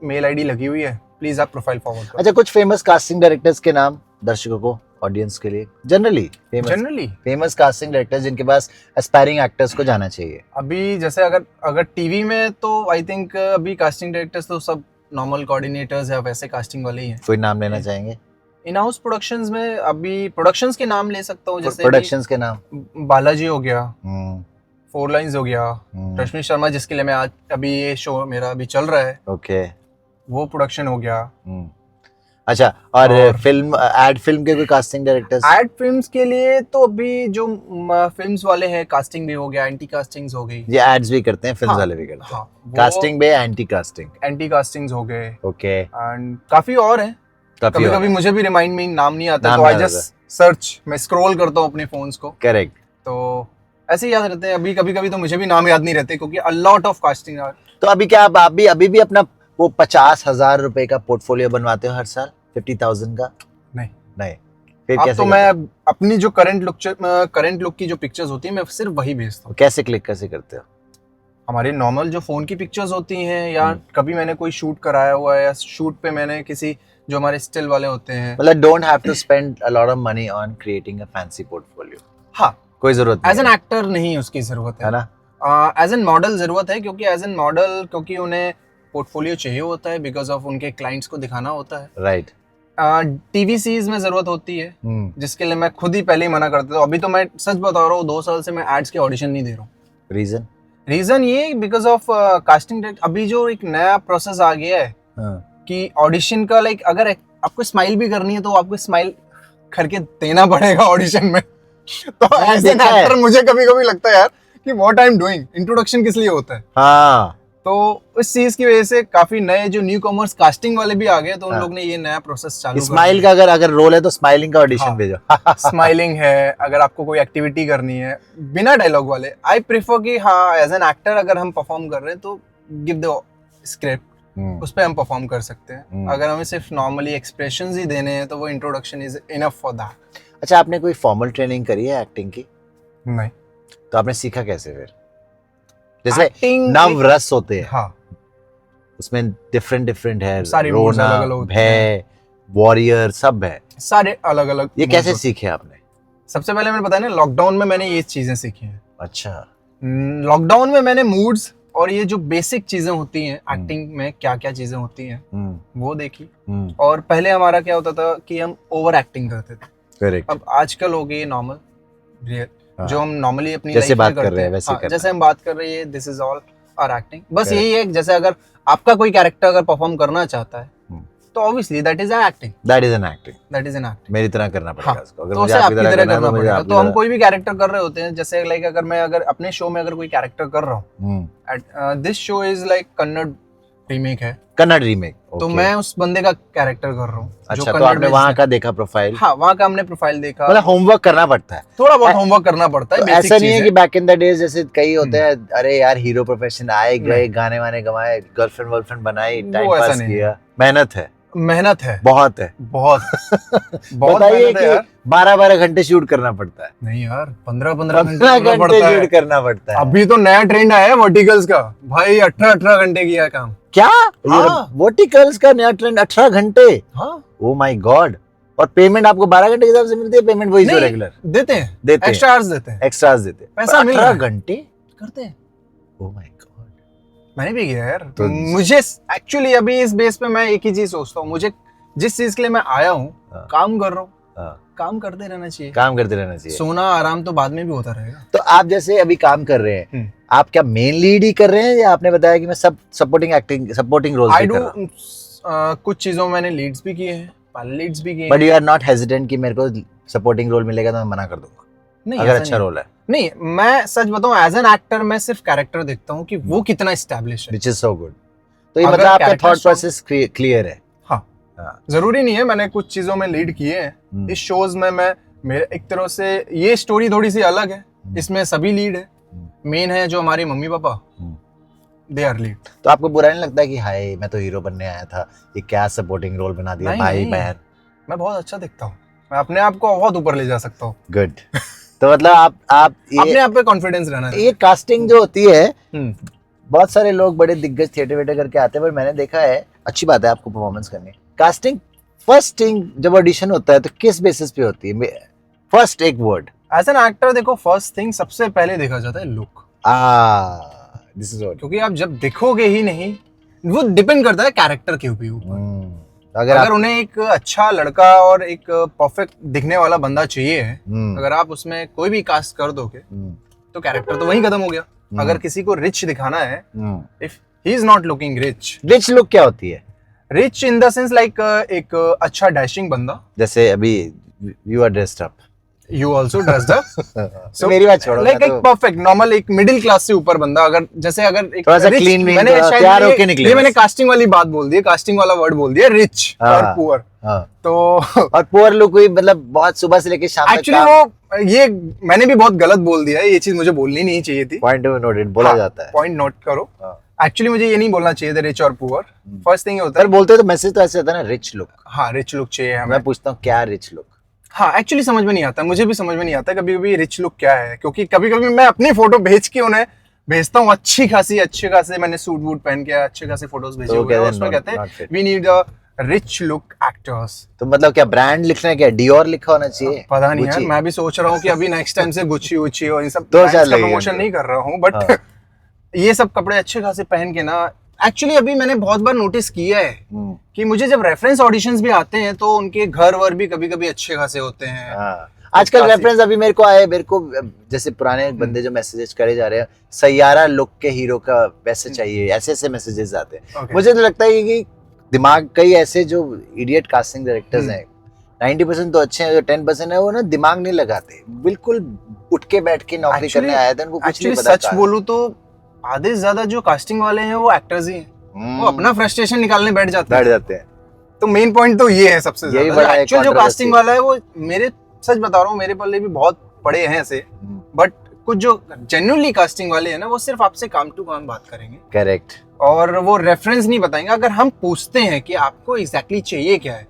मेल आईडी लगी हुई है, प्लीज आप प्रोफाइल फॉरवर्ड करो। अच्छा, कुछ फेमस कास्टिंग डायरेक्टर्स के नाम दर्शकों को, ऑडियंस के लिए जनरली फेमस कास्टिंग डायरेक्टर्स जिनके पास एस्पायरिंग एक्टर्स को जाना चाहिए। अभी जैसे अगर टीवी में तो आई थिंक अभी कास्टिंग डायरेक्टर्स तो सब नॉर्मल कोऑर्डिनेटर्स या वैसे कास्टिंग वाले ही हैं। कोई नाम लेना चाहेंगे? इन हाउस प्रोडक्शंस में अभी प्रोडक्शंस के नाम ले सकता हूँ, जैसे प्रोडक्शंस के नाम बालाजी हो गया, 4 लाइन्स हो गया, रश्मि शर्मा जिसके लिए मैं आज अभी ये शो मेरा अभी चल रहा है, ओके, वो प्रोडक्शन हो गया। अच्छा, और एड फिल्म के कोई कास्टिंग डायरेक्टर्स? एड फिल्म्स के लिए तो अभी जो फिल्म्स वाले हैं, कास्टिंग भी हो गया, एंटी कास्टिंग्स हो गई, ये एड्स भी करते हैं, फिल्म्स वाले भी करते हैं, कास्टिंग भी, एंटी कास्टिंग्स हो गए, ओके, एंड काफी और हैं। कभी मुझे भी रिमाइंड में नाम नहीं आता, तो आई जस्ट सर्च, मैं स्क्रॉल करता हूँ अपने फोन्स को, करेक्ट, तो ऐसे ही याद रहते हैं। अभी कभी तो मुझे भी नाम याद नहीं रहते क्योंकि अ लॉट ऑफ कास्टिंग। तो अभी क्या आप भी अभी भी अपना वो 50,000 रुपए का पोर्टफोलियो बनवाते हो हर साल, 50,000 का? नहीं, फिर कैसे? तो मैं अपनी जो करंट लुक की जो पिक्चर्स होती है मैं सिर्फ वही भेजता हूँ। कैसे करते हो? हमारे नॉर्मल जो फोन की पिक्चर्स होती हैं, या कभी मैंने कोई शूट कराया हुआ है, या शूट पे मैंने किसी जो हमारे स्टिल वाले होते हैं, मतलब don't have to spend a lot of money on creating a fancy portfolio. हाँ, कोई जरूरत नहीं, एज एन एक्टर नहीं उसकी जरूरत है ना, एज एन मॉडल जरूरत है, क्योंकि एज एन मॉडल क्योंकि उन्हें पोर्टफोलियो चाहिए होता है, बिकॉज ऑफ उनके क्लाइंट्स को दिखाना होता है, राइट। टीवी सीरीज में जरूरत होती है, जिसके लिए मैं खुद ही पहले ही मना करता था। अभी तो मैं सच बता रहा हूँ, 2 साल से मैं एड्स के ऑडिशन नहीं दे रहा हूँ। रीजन ये बिकॉज ऑफ कास्टिंग डायरेक्ट। अभी जो एक नया प्रोसेस आ गया है कि ऑडिशन का, लाइक अगर आपको स्माइल भी करनी है तो आपको स्माइल करके देना पड़ेगा ऑडिशन में। तो एज एन एक्टर मुझे कभी कभी लगता है यार कि what I am doing, introduction किस लिए होता है? हाँ, तो इस चीज की वजह से काफी नए जो न्यू कॉमर्स कास्टिंग वाले भी आ गए, तो उन लोग ने ये नया प्रोसेस चालू स्माइल का अगर रोल है तो स्माइलिंग का ऑडिशन भेजो। स्माइलिंग है, अगर आपको कोई एक्टिविटी करनी है बिना डायलॉग वाले, आई प्रेफर कि हाँ एज एन एक्टर अगर हम परफॉर्म कर रहे हैं तो गिव द स्क्रिप्ट, उस पे हम परफॉर्म कर सकते हैं। अगर हमें सिर्फ नॉर्मली एक्सप्रेशंस ही देने हैं तो वो introduction is enough for that. अच्छा, आपने कोई फॉर्मल ट्रेनिंग करी है एक्टिंग की? नहीं। तो आपने सीखा कैसे फिर? जैसे Acting नव रस होते हैं, हाँ, उसमें डिफरेंट है, सारी moods रोना, अलग-अलग होती हैं। भय, वॉरियर, सब है। सारे अलग अलग। ये कैसे सीखे आपने? सबसे पहले मैंने बताया ना, लॉकडाउन में मैंने ये चीजें सीखी हैं। अच्छा। लॉकडाउन में मैंने मूड्स और ये जो बेसिक चीजें होती हैं एक्टिंग में, क्या क्या चीजें होती हैं वो देखी। और पहले हमारा क्या होता था कि हम ओवर एक्टिंग करते थे। करेक्ट। अब आजकल हो गई नॉर्मल रियल, जो हम नॉर्मली अपनी जैसे लाइफ में बात कर करते रहे हैं हैं, वैसे हाँ, करना जैसे हम बात कर रहे हैं, this is all our acting. बस यही है, जैसे अगर आपका कोई कैरेक्टर अगर परफॉर्म करना चाहता है तो obviously that is acting, that is an acting, that is an acting. मेरी तरह करना पड़ेगा हाँ, उसको। अगर तो मुझे उसे आपकी आपकी तरह करना तो मुझे पड़ेगा। आपकी तो हम तरह- कोई भी कैरेक्टर कर रहे होते हैं, जैसे लाइक अगर मैं अगर अपने शो में अगर कोई कैरेक्टर कर रहा हूँ, this show is like Kannada remake है, कन्नड़ रीमेक, तो मैं उस बंदे का कैरेक्टर कर रहा हूँ। अच्छा, तो आपने वहाँ का देखा प्रोफाइल? हाँ, वहाँ का हमने प्रोफाइल देखा। मतलब होमवर्क करना पड़ता है, थोड़ा बहुत होमवर्क करना पड़ता है। तो बेसिक ऐसा नहीं है चीज़ कि बैक इन द डेज जैसे कई होते हैं, अरे यार हीरो प्रोफेशन आए गए, गाने वाने गवाए, गर्लफ्रेंड वर्लफ्रेंड बनाई, टाइम वो ऐसा पास नहीं किया। मेहनत है, मेहनत है, बहुत है। बहुत बहुत बताइए मेहनत है यार। कि 12-12 घंटे शूट करना पड़ता है। नहीं यार, 15-15 घंटे 15 करना घंटे पड़ता है। शूट करना पड़ता है। अभी तो नया ट्रेंड आया है वर्टिकल्स का, भाई 18-18 घंटे किया है काम। क्या? हाँ। वर्टिकल्स का नया ट्रेंड 18 घंटे? हाँ, ओ माय गॉड। और पेमेंट आपको 12 घंटे के हिसाब से मिलती है? पेमेंट वही जो रेगुलर देते हैं, देते एक्स्ट्रा आवर्स देते हैं, एक्स्ट्रास देते हैं, पैसा मिल रहा 18 है। घंटे करते हैं। Oh my God. मैंने भी किया यार। तो मुझे एक्चुअली अभी इस बेस पे मैं एक ही चीज सोचता हूँ, मुझे जिस चीज के लिए मैं आया हूँ, काम कर रहा हूँ, काम करते रहना चाहिए, काम करते रहना चाहिए। सोना आराम तो बाद में भी होता रहेगा। तो आप जैसे अभी काम कर रहे हैं, आप क्या मेन लीड ही कर रहे हैं या आपने बताया कि मैं सब सपोर्टिंग एक्टिंग सपोर्टिंग रोल्स भी कर रहा हूं? कुछ चीजों में मैंने लीड्स भी किए हैं, पायलट लीड्स भी किए but you are not hesitant कि मेरे को सपोर्टिंग रोल मिलेगा तो मैं मना कर दूंगा? नहीं, अगर ऐसा अच्छा नहीं। रोल है, नहीं, मैं सच बताऊं, एज एन एक्टर मैं सिर्फ कैरेक्टर देखता हूँ कि वो कितना एस्टैब्लिश है, व्हिच इज सो गुड। तो ये अगर मतलब आपका character thought strong- process clear है। हाँ, जरूरी नहीं है, मैंने कुछ चीजों में लीड किए हैं। इस शोज में मैं मेरे एक तरह से ये स्टोरी थोड़ी सी अलग है, इसमें सभी लीड है। मेन है जो हमारे mummy papa, they are lead. तो आपको बुरा नहीं लगता कि हाय मैं तो हीरो बनने आया था, ये क्या सपोर्टिंग रोल बना दिया? नहीं, भाई नहीं। बहन, मैं बहुत अच्छा दिखता हूँ, मैं अपने आप को बहुत ऊपर ले जा सकता हूँ। गुड। तो मतलब आप अपने ये आप पे कॉन्फिडेंस रहना चाहिए। ये कास्टिंग जो होती है, बहुत सारे लोग बड़े दिग्गज थिएटर वेटर करके आते हैं, पर मैंने देखा है, अच्छी बात है आपको परफॉर्मेंस करनी है। कास्टिंग फर्स्ट थिंग जब ऑडिशन होता है तो किस बेसिस पे होती है? फर्स्ट एक वर्ड एज एन एक्टर देखो, फर्स्ट थिंग सबसे पहले देखा जाता है लुक। This is what. क्योंकि आप जब दिखोगे ही नहीं, वो डिपेंड करता है कैरेक्टर के ऊपर। अगर उन्हें एक अच्छा लड़का और एक परफेक्ट दिखने वाला बंदा चाहिए है, अगर आप उसमें कोई भी कास्ट कर दोगे तो कैरेक्टर तो वहीं खत्म हो गया। अगर किसी को रिच दिखाना है, if he is not looking rich look क्या होती है? Rich in the sense like एक अच्छा डैशिंग बंदा, जैसे अभी you are dressed up, you also dressed up, so मेरी बात छोड़ो, लाइक एक परफेक्ट नॉर्मल एक मिडिल क्लास से ऊपर बंदा। अगर जैसे अगर एक थोड़ा सा rich- clean भी, मैंने थोड़ा शायद तैयार होके निकले ये बस। मैंने कास्टिंग वाली बात बोल दी, कास्टिंग वाला वर्ड बोल दिया, रिच और पुअर। तो और पुअर लुक हुई मतलब बहुत सुबह से लेके शाम तक एक्चुअली वो ये मैंने भी बहुत गलत बोल दिया है, ये चीज मुझे बोलनी नहीं चाहिए थी। पॉइंट नोटेड बोला जाता है। पॉइंट नोट करो। एक्चुअली मुझे ये नहीं बोलना चाहिए था रिच और पुअर। फर्स्ट थिंग होता पर है, बोलते तो मैसेज तो ऐसे होता है ना, रिच लुक। हाँ रिच लुक चाहिए हमें। मैं पूछता हूँ क्या रिच लुक? हाँ, एक्चुअली समझ में नहीं आता, मुझे भी समझ में नहीं आता कभी कभी रिच लुक क्या है, क्योंकि कभी कभी मैं अपनी फोटो भेज के उन्हें भेजता हूँ, अच्छे खासे मैंने सूट वूट पहन के अच्छे खासे फोटोज भेजे तो हुए हैं, उसमें कहते हैं we need a rich look actors. तो मतलब क्या ब्रांड लिखना है, क्या डियोर लिखा होना चाहिए? पता नहीं यार, मैं भी सोच रहा हूँ कि अभी नेक्स्ट टाइम से गुच्ची उच्ची और इन सब दो brands चार का लगेंगे। प्रमोशन नहीं कर रहा हूँ, बट ये सब कपड़े अच्छे खासे पहन के ना, एक्चुअली अभी मैंने बहुत बार नोटिस किया है कि मुझे जब रेफरेंस ऑडिशंस भी आते हैं तो उनके घर वर भी कभी कभी अच्छे खासे होते हैं। आजकल रेफरेंस अभी मेरे को आए, मेरे को जैसे पुराने बंदे जो मैसेजेस करे जा रहे हैं, सैयारा लुक के हीरो का वैसे चाहिए, ऐसे ऐसे मैसेजेस आते हैं। मुझे तो लगता है कि दिमाग, कई ऐसे जो इडियट कास्टिंग डायरेक्टर्स हैं, 90% तो अच्छे हैं, जो 10% है वो ना दिमाग नहीं लगाते, बिल्कुल उठ के बैठ के नौकरी करने आए थे, उनको कुछ नहीं पता। सच बोलूं तो आधे से ज्यादा जो कास्टिंग वाले हैं वो एक्टर्स ही हैं। वो अपना फ्रस्ट्रेशन निकालने बैठ जाते हैं। तो मेन पॉइंट तो ये है सबसे ज्यादा। एक्चुअल जो कास्टिंग वाला है वो मेरे, सच बता रहा हूँ, मेरे पल्ले भी बहुत पड़े हैं ऐसे, बट कुछ जो जेन्युइनली कास्टिंग वाले हैं ना, वो सिर्फ आपसे काम टू काम बात करेंगे। करेक्ट। और वो रेफरेंस नहीं बताएंगे। अगर हम पूछते हैं कि आपको एग्जैक्टली चाहिए क्या है,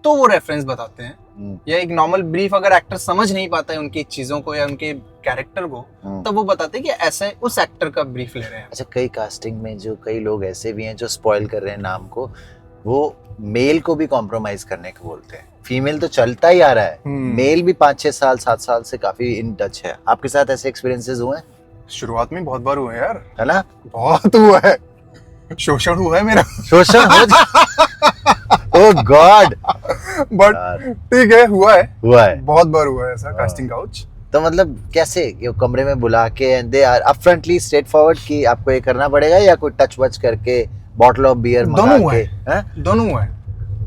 तो वो रेफरेंस बताते हैं। या एक नॉर्मल ब्रीफ अगर एक्टर समझ नहीं पाता है उनकी चीजों को या उनके कैरेक्टर को, तब वो बताते हैं कि ऐसा उस एक्टर का ब्रीफ ले रहे हैं। अच्छा, कई कास्टिंग में जो कई लोग ऐसे भी हैं जो स्पॉइल कर रहे हैं नाम को, वो मेल को भी कॉम्प्रोमाइज करने को बोलते हैं। फीमेल तो चलता ही आ रहा है, मेल भी 5-6 साल 7 साल से काफी इन टच है। आपके साथ ऐसे एक्सपीरियंसेस हुए हैं? शुरुआत में बहुत बार हुए हैं यार, है ना? बहुत हुआ है, शोषण हुआ है मेरा। शोषण हो ओह गॉड। बट ठीक है, हुआ है बहुत बार हुआ है ऐसा कास्टिंग काउच। तो मतलब कैसे ये कमरे में बुला के and they are upfrontly straightforward कि आपको ये करना पड़ेगा, या कोई टच वच करके बॉटल ऑफ बियर मंगा के? दोनों हुआ है।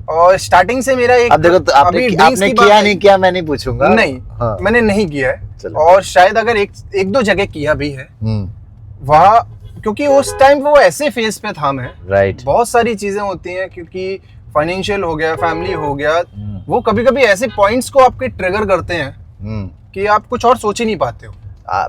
और स्टार्टिंग से मेरा एक, अब देखो तो आपने किया नहीं किया मैं नहीं पूछूंगा। नहीं, मैंने नहीं किया है। और शायद अगर एक दो जगह किया भी है वहाँ, क्योंकि उस टाइम वो ऐसे फेज पे था मैं, राइट। बहुत सारी चीजें होती हैं, क्योंकि फाइनेंशियल हो गया, फैमिली हो गया, वो कभी कभी ऐसे पॉइंट्स को आपके ट्रिगर करते हैं कि आप कुछ और सोच ही नहीं पाते हो।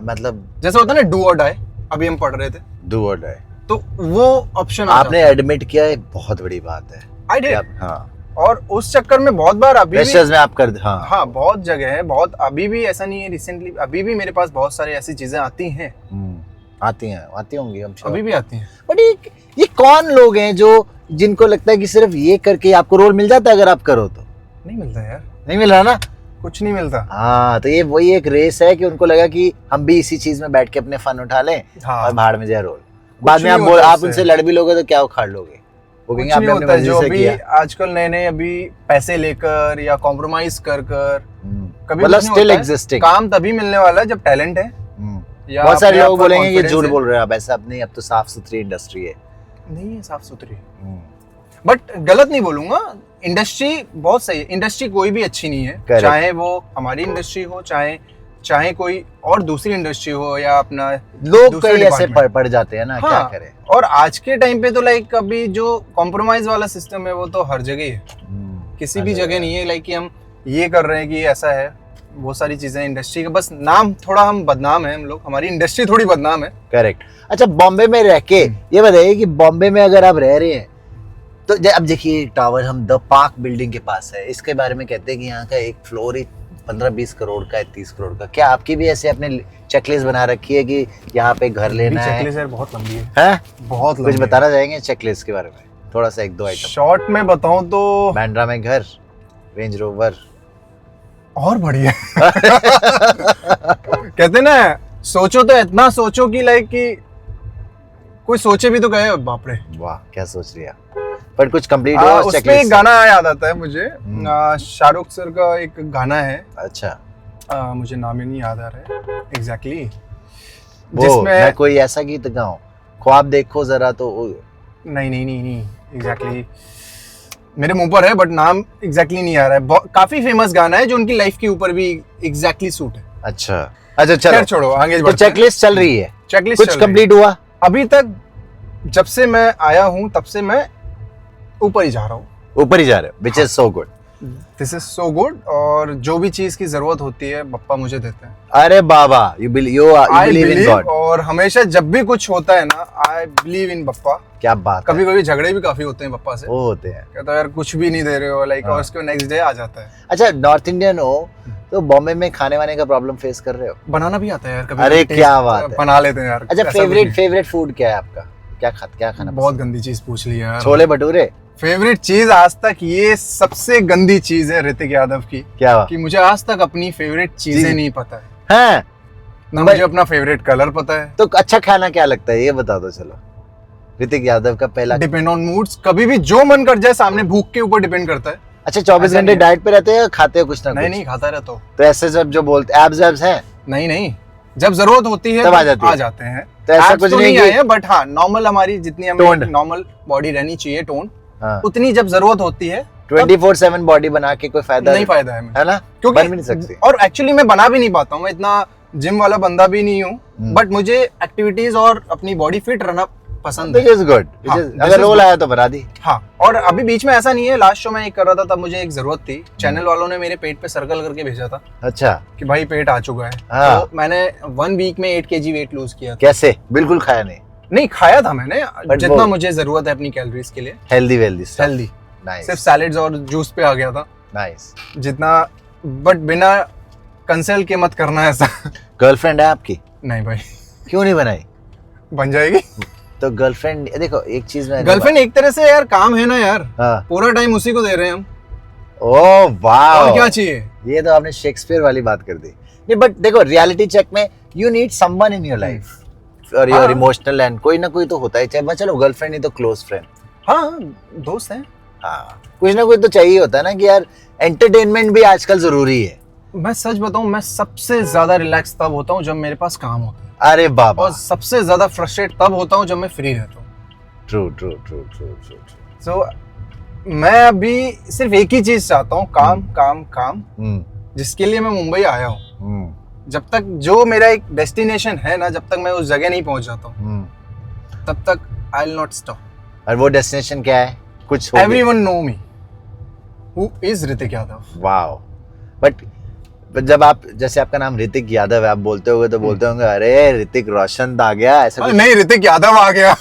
मतलब जैसे होता है ना डू और डाई, अभी हम पढ़ रहे थे डू और डाई, तो वो ऑप्शन आपने एडमिट किया है, बहुत बड़ी बात है। I did. हाँ। और उस चक्कर में बहुत बार अभी में आप कर, हाँ बहुत जगह है, बहुत अभी भी ऐसा नहीं है, रिसेंटली अभी भी मेरे पास बहुत सारी ऐसी चीजें आती हैं। आती होंगी हम अभी भी आती हैं। बट ये कौन लोग हैं जो जिनको लगता है कि सिर्फ ये करके आपको रोल मिल जाता है अगर आप करो तो? नहीं मिलता यार, नहीं मिल रहा ना, कुछ नहीं मिलता। हाँ, तो ये वही एक रेस है कि उनको लगा कि हम भी इसी चीज में बैठ के अपने फन उठा लें और भाड़ में जाए रोल। बाद में आप उनसे लड़ भी लोगे तो क्या उखाड़ लोगे? वो कहेंगे आपने अपनी मर्जी से किया। आजकल नए अभी पैसे लेकर या कॉम्प्रोमाइज कर कभी मतलब स्टिल एग्जिस्टिंग। काम तभी मिलने वाला है जब टैलेंट है। बहुत सारे लोग बोलेंगे कि झूठ बोल रहे हैं, अब ऐसा नहीं, अब तो साफ सुथरी इंडस्ट्री है। नहीं है साफ सुथरी, बट गलत नहीं बोलूंगा, इंडस्ट्री बहुत सही है। इंडस्ट्री कोई भी अच्छी नहीं है, चाहे वो हमारी इंडस्ट्री हो, चाहे कोई और दूसरी इंडस्ट्री हो, या अपना लोग कई ऐसे पड़ जाते हैं ना। हाँ, क्या करें। और आज के टाइम पे तो लाइक अभी जो कॉम्प्रोमाइज वाला सिस्टम है वो तो हर जगह है, किसी भी जगह नहीं है लाइक कि हम ये कर रहे हैं कि ऐसा है। वो सारी चीजें इंडस्ट्री का बस नाम, थोड़ा हम बदनाम है, हम लोग, हमारी इंडस्ट्री थोड़ी बदनाम है। करेक्ट। अच्छा, बॉम्बे में रह के ये बताइए कि बॉम्बे में अगर आप रह रहे हैं तो अब देखिए टावर हम द पार्क बिल्डिंग के पास है, इसके बारे में कहते हैं कि यहाँ का एक फ्लोर ही 15-20 करोड़ का है, 30 करोड़ का। क्या आपकी भी ऐसे अपने चेकलिस्ट बना रखी है कि यहाँ पे घर लेना है? चेकलिस्ट यार बहुत लंबी है। हैं? बहुत लंबी। कुछ बताना चाहेंगे चेकलिस्ट के बारे में? थोड़ा सा 1-2 आइटम शॉर्ट में बताऊं तो बांद्रा में घर, रेंज रोवर और बढ़िया। कहते ना, सोचो तो इतना सोचो कि लाइक कि कोई सोचे भी तो गए, बाप रे वाह क्या सोच लिया। पर कुछ कंप्लीट हो उस पे एक गाना याद आता है मुझे, शाहरुख सर का एक गाना है। अच्छा। मुझे नाम ही नहीं याद आ रहा है एग्जैक्टली, जिसमें मैं कोई ऐसा गीत गाऊं, ख्वाब देखो जरा तो। नहीं एग्जैक्टली मेरे मुंह पर है, बट नाम एग्जैक्टली नहीं आ रहा है। काफी फेमस गाना है जो उनकी लाइफ के ऊपर भी एग्जैक्टली सूट है। अच्छा चलो छोड़ो, आगे तो चेकलिस्ट चल रही है, चेकलिस्ट कुछ कंप्लीट हुआ अभी तक? जब से मैं आया हूं तब से मैं ऊपर ही जा रहा हूँ, which is so good. This is so good. और जो भी चीज की जरूरत होती है पप्पा मुझे देते हैं। अरे बाबा, you believe in God. और हमेशा जब भी कुछ होता है ना, I believe in पप्पा। क्या बात। कभी झगड़े भी काफी होते हैं पप्पा से। वो होते हैं, कहता है यार कुछ भी नहीं दे रहे हो, लाइक, और उसके नेक्स्ट डे आ जाता है। अच्छा, नॉर्थ इंडियन हो तो बॉम्बे में खाने वाने का प्रॉब्लम फेस कर रहे हो? बनाना भी आता है यार कभी। अरे क्या बात है, बना लेते हैं यार। अच्छा, फेवरेट फूड क्या है आपका? क्या खाना? बहुत गंदी चीज पूछ ली यार। छोले भटूरे फेवरेट चीज आज तक, ये सबसे गंदी चीज है ऋतिक यादव की। क्या कि मुझे आज तक अपनी फेवरेट चीजें नहीं पता है, ना मुझे अपना फेवरेट कलर पता है। तो अच्छा खाना क्या लगता है ये बता दो। चलो, ऋतिक यादव का पहला। डिपेंड ऑन मूड्स, कभी भी जो मन कर जाए सामने, भूख के ऊपर डिपेंड करता है। अच्छा, 24 घंटे डाइट पे रहते हैं, खाते हो कुछ ना कुछ? नहीं खाता रहता हूँ। तो ऐसे सब जो बोलते एब्स हैं? नहीं, जब जरूरत होती है तब आ जाते हैं। तो ऐसा कुछ नहीं है, बट हाँ नॉर्मल हमारी जितनी हमें नॉर्मल बॉडी रहनी चाहिए, टोन, उतनी जब जरूरत होती है। 24/7 बॉडी बना के कोई फायदा नहीं, फायदा है ना, क्योंकि बन भी नहीं सकती। और एक्चुअली मैं बना भी नहीं पाता हूँ, मैं इतना जिम वाला बंदा भी नहीं हूँ, बट मुझे एक्टिविटीज और अपनी बॉडी फिट रहना पसंद है। This is good. हाँ, अगर रोल आया तो बना दी। हाँ, और अभी बीच में ऐसा नहीं है, लास्ट शो मैं एक कर रहा था तब मुझे एक जरूरत थी, चैनल वालों ने मेरे पेट पे सर्कल करके भेजा था। अच्छा। कि भाई पेट आ चुका है। हाँ। तो मैंने 1 वीक में 8 kg वेट लूज किया था। कैसे? बिल्कुल खाया नहीं खाया था मैंने जितना वो- मुझे जरूरत है अपनी कैलोरीज के लिए। हेल्दी हेल्दी, नाइस सिर्फ सैलेड्स और जूस पे आ गया था नाइस। जितना, बट बिना कंसल्ट के मत करना ऐसा। गर्लफ्रेंड है आपकी? नहीं भाई, क्यों नहीं बनाई? बन जाएगी। तो गर्लफ्रेंड देखो, एक चीज में गर्लफ्रेंड एक तरह से यार काम है ना यार, हाँ। पूरा टाइम उसी को दे रहे हैं हम। ओह वाह, और क्या चाहिए? ये तो आपने शेक्सपियर वाली बात कर दी। नहीं बट देखो, रियलिटी चेक में you need someone in your life और योर हाँ। इमोशनल एंड कोई ना कोई तो होता है, चाहे मैं चलो गर्लफ्रेंड नहीं तो क्लोज फ्रेंड। हाँ, दोस्त हैं। हाँ, कुछ ना कुछ तो चाहिए होता है ना कि यार एंटरटेनमेंट भी आजकल जरूरी है। मैं सच बताऊं, मैं सबसे ज्यादा रिलैक्स तब होता हूँ जब मेरे पास काम होता है, अरे बाबा, और सबसे ज्यादा फ्रस्ट्रेट तब होता हूँ जब मैं फ्री रहता हूँ। True true true true true. So मैं अभी सिर्फ एक ही चीज चाहता हूँ, काम काम काम, जिसके लिए मैं मुंबई आया हूँ। जब तक जो मेरा एक डेस्टिनेशन है ना, जब तक मैं उस जगह नहीं पहुंच जाता हूँ, तब तक आई विल नॉट स्टॉप। और वो डेस्टिनेशन क्या है? कुछ everyone know me, who is Hrithik Yadav. Wow. But जब आप, जैसे आपका नाम ऋतिक यादव है, आप बोलते होगे तो बोलते होंगे अरे ऋतिक रोशन आ गया, ऐसा कुछ? नहीं, ऋतिक यादव आ गया।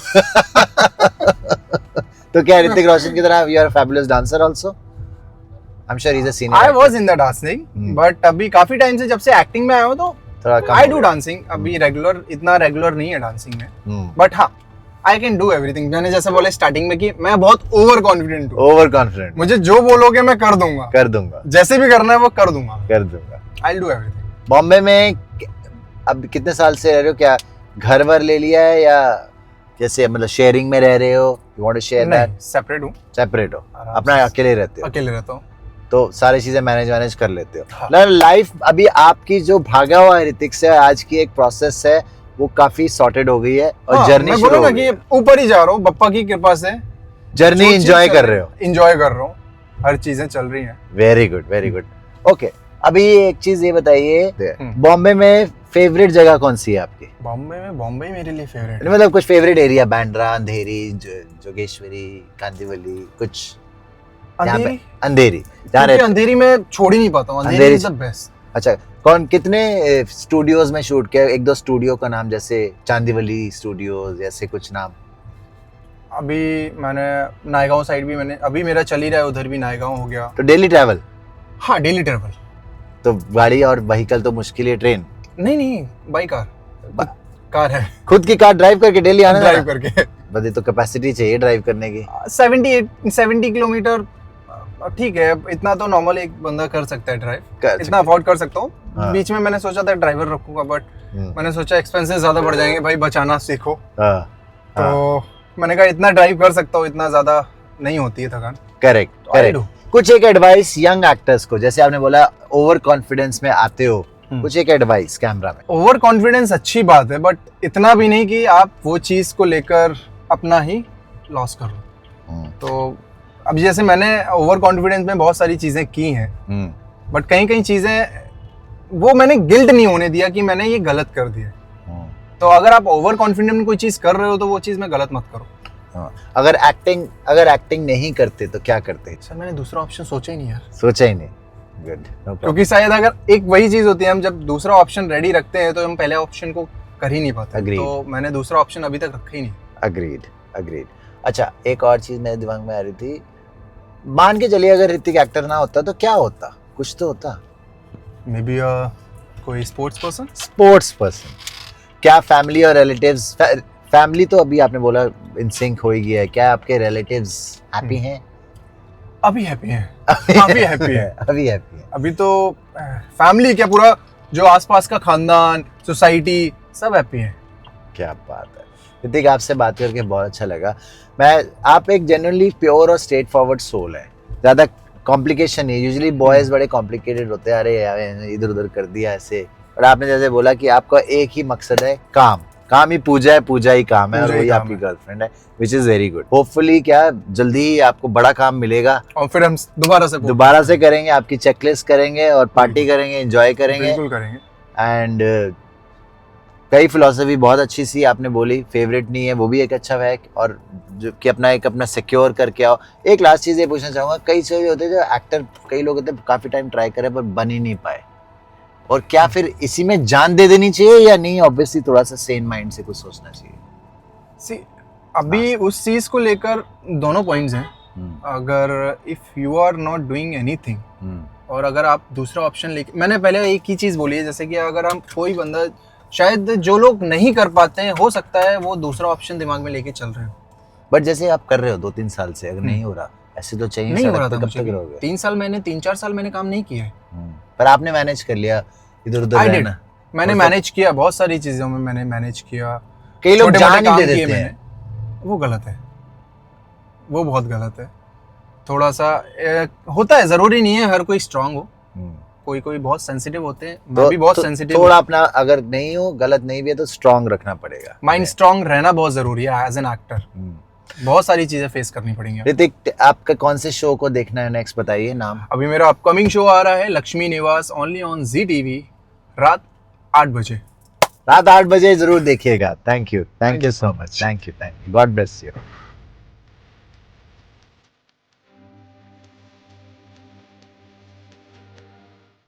तो क्या ऋतिक रोशन की तरह you are a fabulous dancer also? I am sure he is a senior. I was in the dancing, but अभी काफी टाइम से जब से एक्टिंग में आया हूं तो थोड़ा कम आई डू डांसिंग। अभी इतना रेगुलर नहीं है डांसिंग में, बट हाँ, आई कैन डू एवरीथिंग। मैंने जैसे बोले स्टार्टिंग में कि मैं बहुत ओवर कॉन्फिडेंट हूँ। Over confident? मुझे जो बोलोगे मैं कर दूंगा, कर दूंगा, जैसे भी करना है वो कर दूंगा, कर दूंगा। I will do everything. Bombay में अब कितने साल से रह रहे हो? क्या घर वर ले लिया है या जैसे मतलब शेयरिंग में रह रहे हो? You want to share that? नहीं, सेपरेट हूँ, सेपरेट हो, आराम अपना से। अकेले रहते हो? अकेले रहता हूँ, तो सारी चीजें मैनेज कर लेते हो। हाँ। लाइफ अभी आपकी जो भागा हुआ है ऋतिक से आज की एक प्रोसेस है, वो काफी सॉर्टेड हो गई है और हाँ, जर्नी मैं शुरू बोलूँ हो ना गई कि है। ऊपर ही जा रहा हूँ, बप्पा की कृपा से जर्नी एंजॉय कर रहे हो? एंजॉय कर रहा हूँ, हर चीजें चल रही हैं। Very good, very good. Okay, अभी एक चीज ये बताइए, हम्म। बॉम्बे में फेवरेट जगह कौन सी है आपकी? बॉम्बे मेरे लिए फेवरेट है। मतलब कुछ फेवरेट एरिया, बांद्रा, अंधेरी, जोगेश्वरी, कांदिवली, कुछ? जहाँ पे अंधेरी, जहाँ क्योंकि रहते? अंधेरी में छोड़ ही नहीं पाता हूँ, अंधेरी इज द बेस्ट। अच्छा, कितने स्टूडियोज में शूट किया? एक दो स्टूडियो का नाम, जैसे चांदीवली स्टूडियोज, ऐसे कुछ नाम? अभी मैंने नायगांव साइड भी मैंने, अभी मेरा चल ही रहा है, उधर भी नायगांव हो गया। तो डेली ट्रैवल? हाँ, डेली ट्रेवल। तो गाड़ी और व्हीकल तो मुश्किल है, ट्रेन? नहीं, बाई कार है, खुद की कार ड्राइव करके डेली आना ड्राइव करके। बस, तो कैपेसिटी चाहिए ड्राइव करने की। 70 किलोमीटर ठीक है, इतना तो नॉर्मल एक बंदा कर सकता है ड्राइव, कर इतना अफोर्ड कर सकता हूँ। हाँ। बीच में मैंने सोचा था ड्राइवर रखूंगा, बट मैंने सोचा एक्सपेंसेस ज्यादा बढ़ जाएंगे, भाई बचाना सीखो। हाँ, तो मैंने कहा इतना ड्राइव कर सकता हूँ, इतना ज्यादा नहीं होती है थकान। करेक्ट तो I करेक्ट। do। कुछ एक एडवाइस यंग एक्टर्स को, जैसे आपने बोला ओवर कॉन्फिडेंस में आते हो, कुछ एक एडवाइस कैमरा में? ओवर कॉन्फिडेंस अच्छी बात है, बट इतना भी नहीं कि आप वो चीज को लेकर अपना ही लॉस कर लो। तो अब जैसे मैंने ओवर कॉन्फिडेंस में बहुत सारी चीजें की हैं, बट कहीं चीजें वो मैंने गिल्ट नहीं होने दिया कि मैंने ये गलत कर दिया। तो अगर आप ओवर कॉन्फिडेंट में कोई चीज कर रहे हो तो वो चीज में गलत मत करो। अगर एक्टिंग नहीं करते तो क्या करते? सर, मैंने दूसरा ऑप्शन सोचा ही नहीं यार, सोचा ही नहीं। गुड, क्योंकि शायद अगर एक वही चीज होती है, हम जब दूसरा ऑप्शन रेडी रखते हैं तो हम पहले ऑप्शन को कर ही नहीं पाते। Agreed. तो मैंने दूसरा ऑप्शन अभी तक रखा ही नहीं। अग्रीड। अच्छा, एक और चीज मेरे दिमाग में आ रही थी, मान के चलिए अगर ऋतिक एक्टर ना होता तो क्या होता? कुछ तो होता। मे बी कोई स्पोर्ट्स पर्सन। क्या फैमिली और रिलेटिव्स? फैमिली तो अभी आपने बोला इन सिंक हो ही गया है, क्या आपके रिलेटिव्स हैप्पी हैं? अभी हैप्पी है, काफी हैप्पी है। अभी हैप्पी है। अभी तो फैमिली क्या, पूरा जो आसपास का खानदान, सोसाइटी, सब हैप्पी है। क्या बात है ऋतिक, आपसे बात करके बहुत अच्छा लगा। आप एक जेन्युइनली प्योर और स्ट्रेट फॉरवर्ड सोल है, ज्यादा कॉम्प्लिकेशन नहीं। यूजुअली बॉयज बड़े कॉम्प्लिकेटेड होते हैं, अरे यार इधर उधर कर दिया ऐसे। और आपने जैसे बोला कि आपका एक ही मकसद है, काम ही पूजा है, पूजा ही काम है, और वही आपकी गर्लफ्रेंड है, which is very good. Hopefully क्या जल्दी ही आपको बड़ा काम मिलेगा, और फिर हम दोबारा से करेंगे, आपकी चेकलिस्ट करेंगे और पार्टी करेंगे, एंजॉय करेंगे, बिल्कुल करेंगे। एंड कई फिलोसफी बहुत अच्छी सी आपने बोली, फेवरेट नहीं है वो भी एक अच्छा है, और जो कि अपना सिक्योर करके आओ। एक लास्ट चीज़ ये पूछना चाहूँगा, कई चीज़ होते हैं जो एक्टर, कई लोग होते हैं काफ़ी टाइम ट्राई करे पर बन ही नहीं पाए, और क्या फिर इसी में जान दे देनी चाहिए या नहीं? ऑब्वियसली थोड़ा सा सेन माइंड से कुछ सोचना चाहिए। सी अभी उस चीज को लेकर दोनों पॉइंट्स हैं। अगर if you are not doing anything और अगर आप दूसरा ऑप्शन लेके, मैंने पहले एक ही चीज बोली है, जैसे कि अगर हम कोई बंदा, शायद जो लोग नहीं कर पाते हैं, हो सकता है वो दूसरा ऑप्शन दिमाग में लेके चल रहे हो। बट जैसे आप कर रहे हो 2-3 साल से, अगर नहीं हो रहा, ऐसे तो चाहिए नहीं हो रहा था कब मुझे तक भी। रहोगे? 3-4 साल मैंने काम नहीं किया है। पर आपने मैनेज कर लिया इधर उधर I did. रहना। मैंने मैनेज किया, बहुत सारी चीजों में मैंने मैनेज किया। कई लोग छोटे-मोटे जान ही काम दे किए देते हैं। मैंने। वो गलत है, वो बहुत गलत है। थोड़ा सा होता है, जरूरी नहीं है हर कोई स्ट्रांग हो, कोई कोई बहुत सेंसिटिव होते हैं, मैं भी बहुत सेंसिटिव। थोड़ा अपना, अगर नहीं हो, गलत नहीं भी है तो स्ट्रांग रखना पड़ेगा, माइंड स्ट्रांग रहना बहुत जरूरी है एज एन एक्टर। बहुत सारी चीजें फेस करनी पड़ेंगी। ऋतिक, आपका कौन से शो को देखना है नेक्स्ट, बताइए नाम। अभी मेरा अपकमिंग शो आ रहा है लक्ष्मी निवास, ओनली ऑन जी टीवी, रात 8 बजे। रात 8 बजे जरूर देखिएगा। Thank you so much, thank you, God bless you.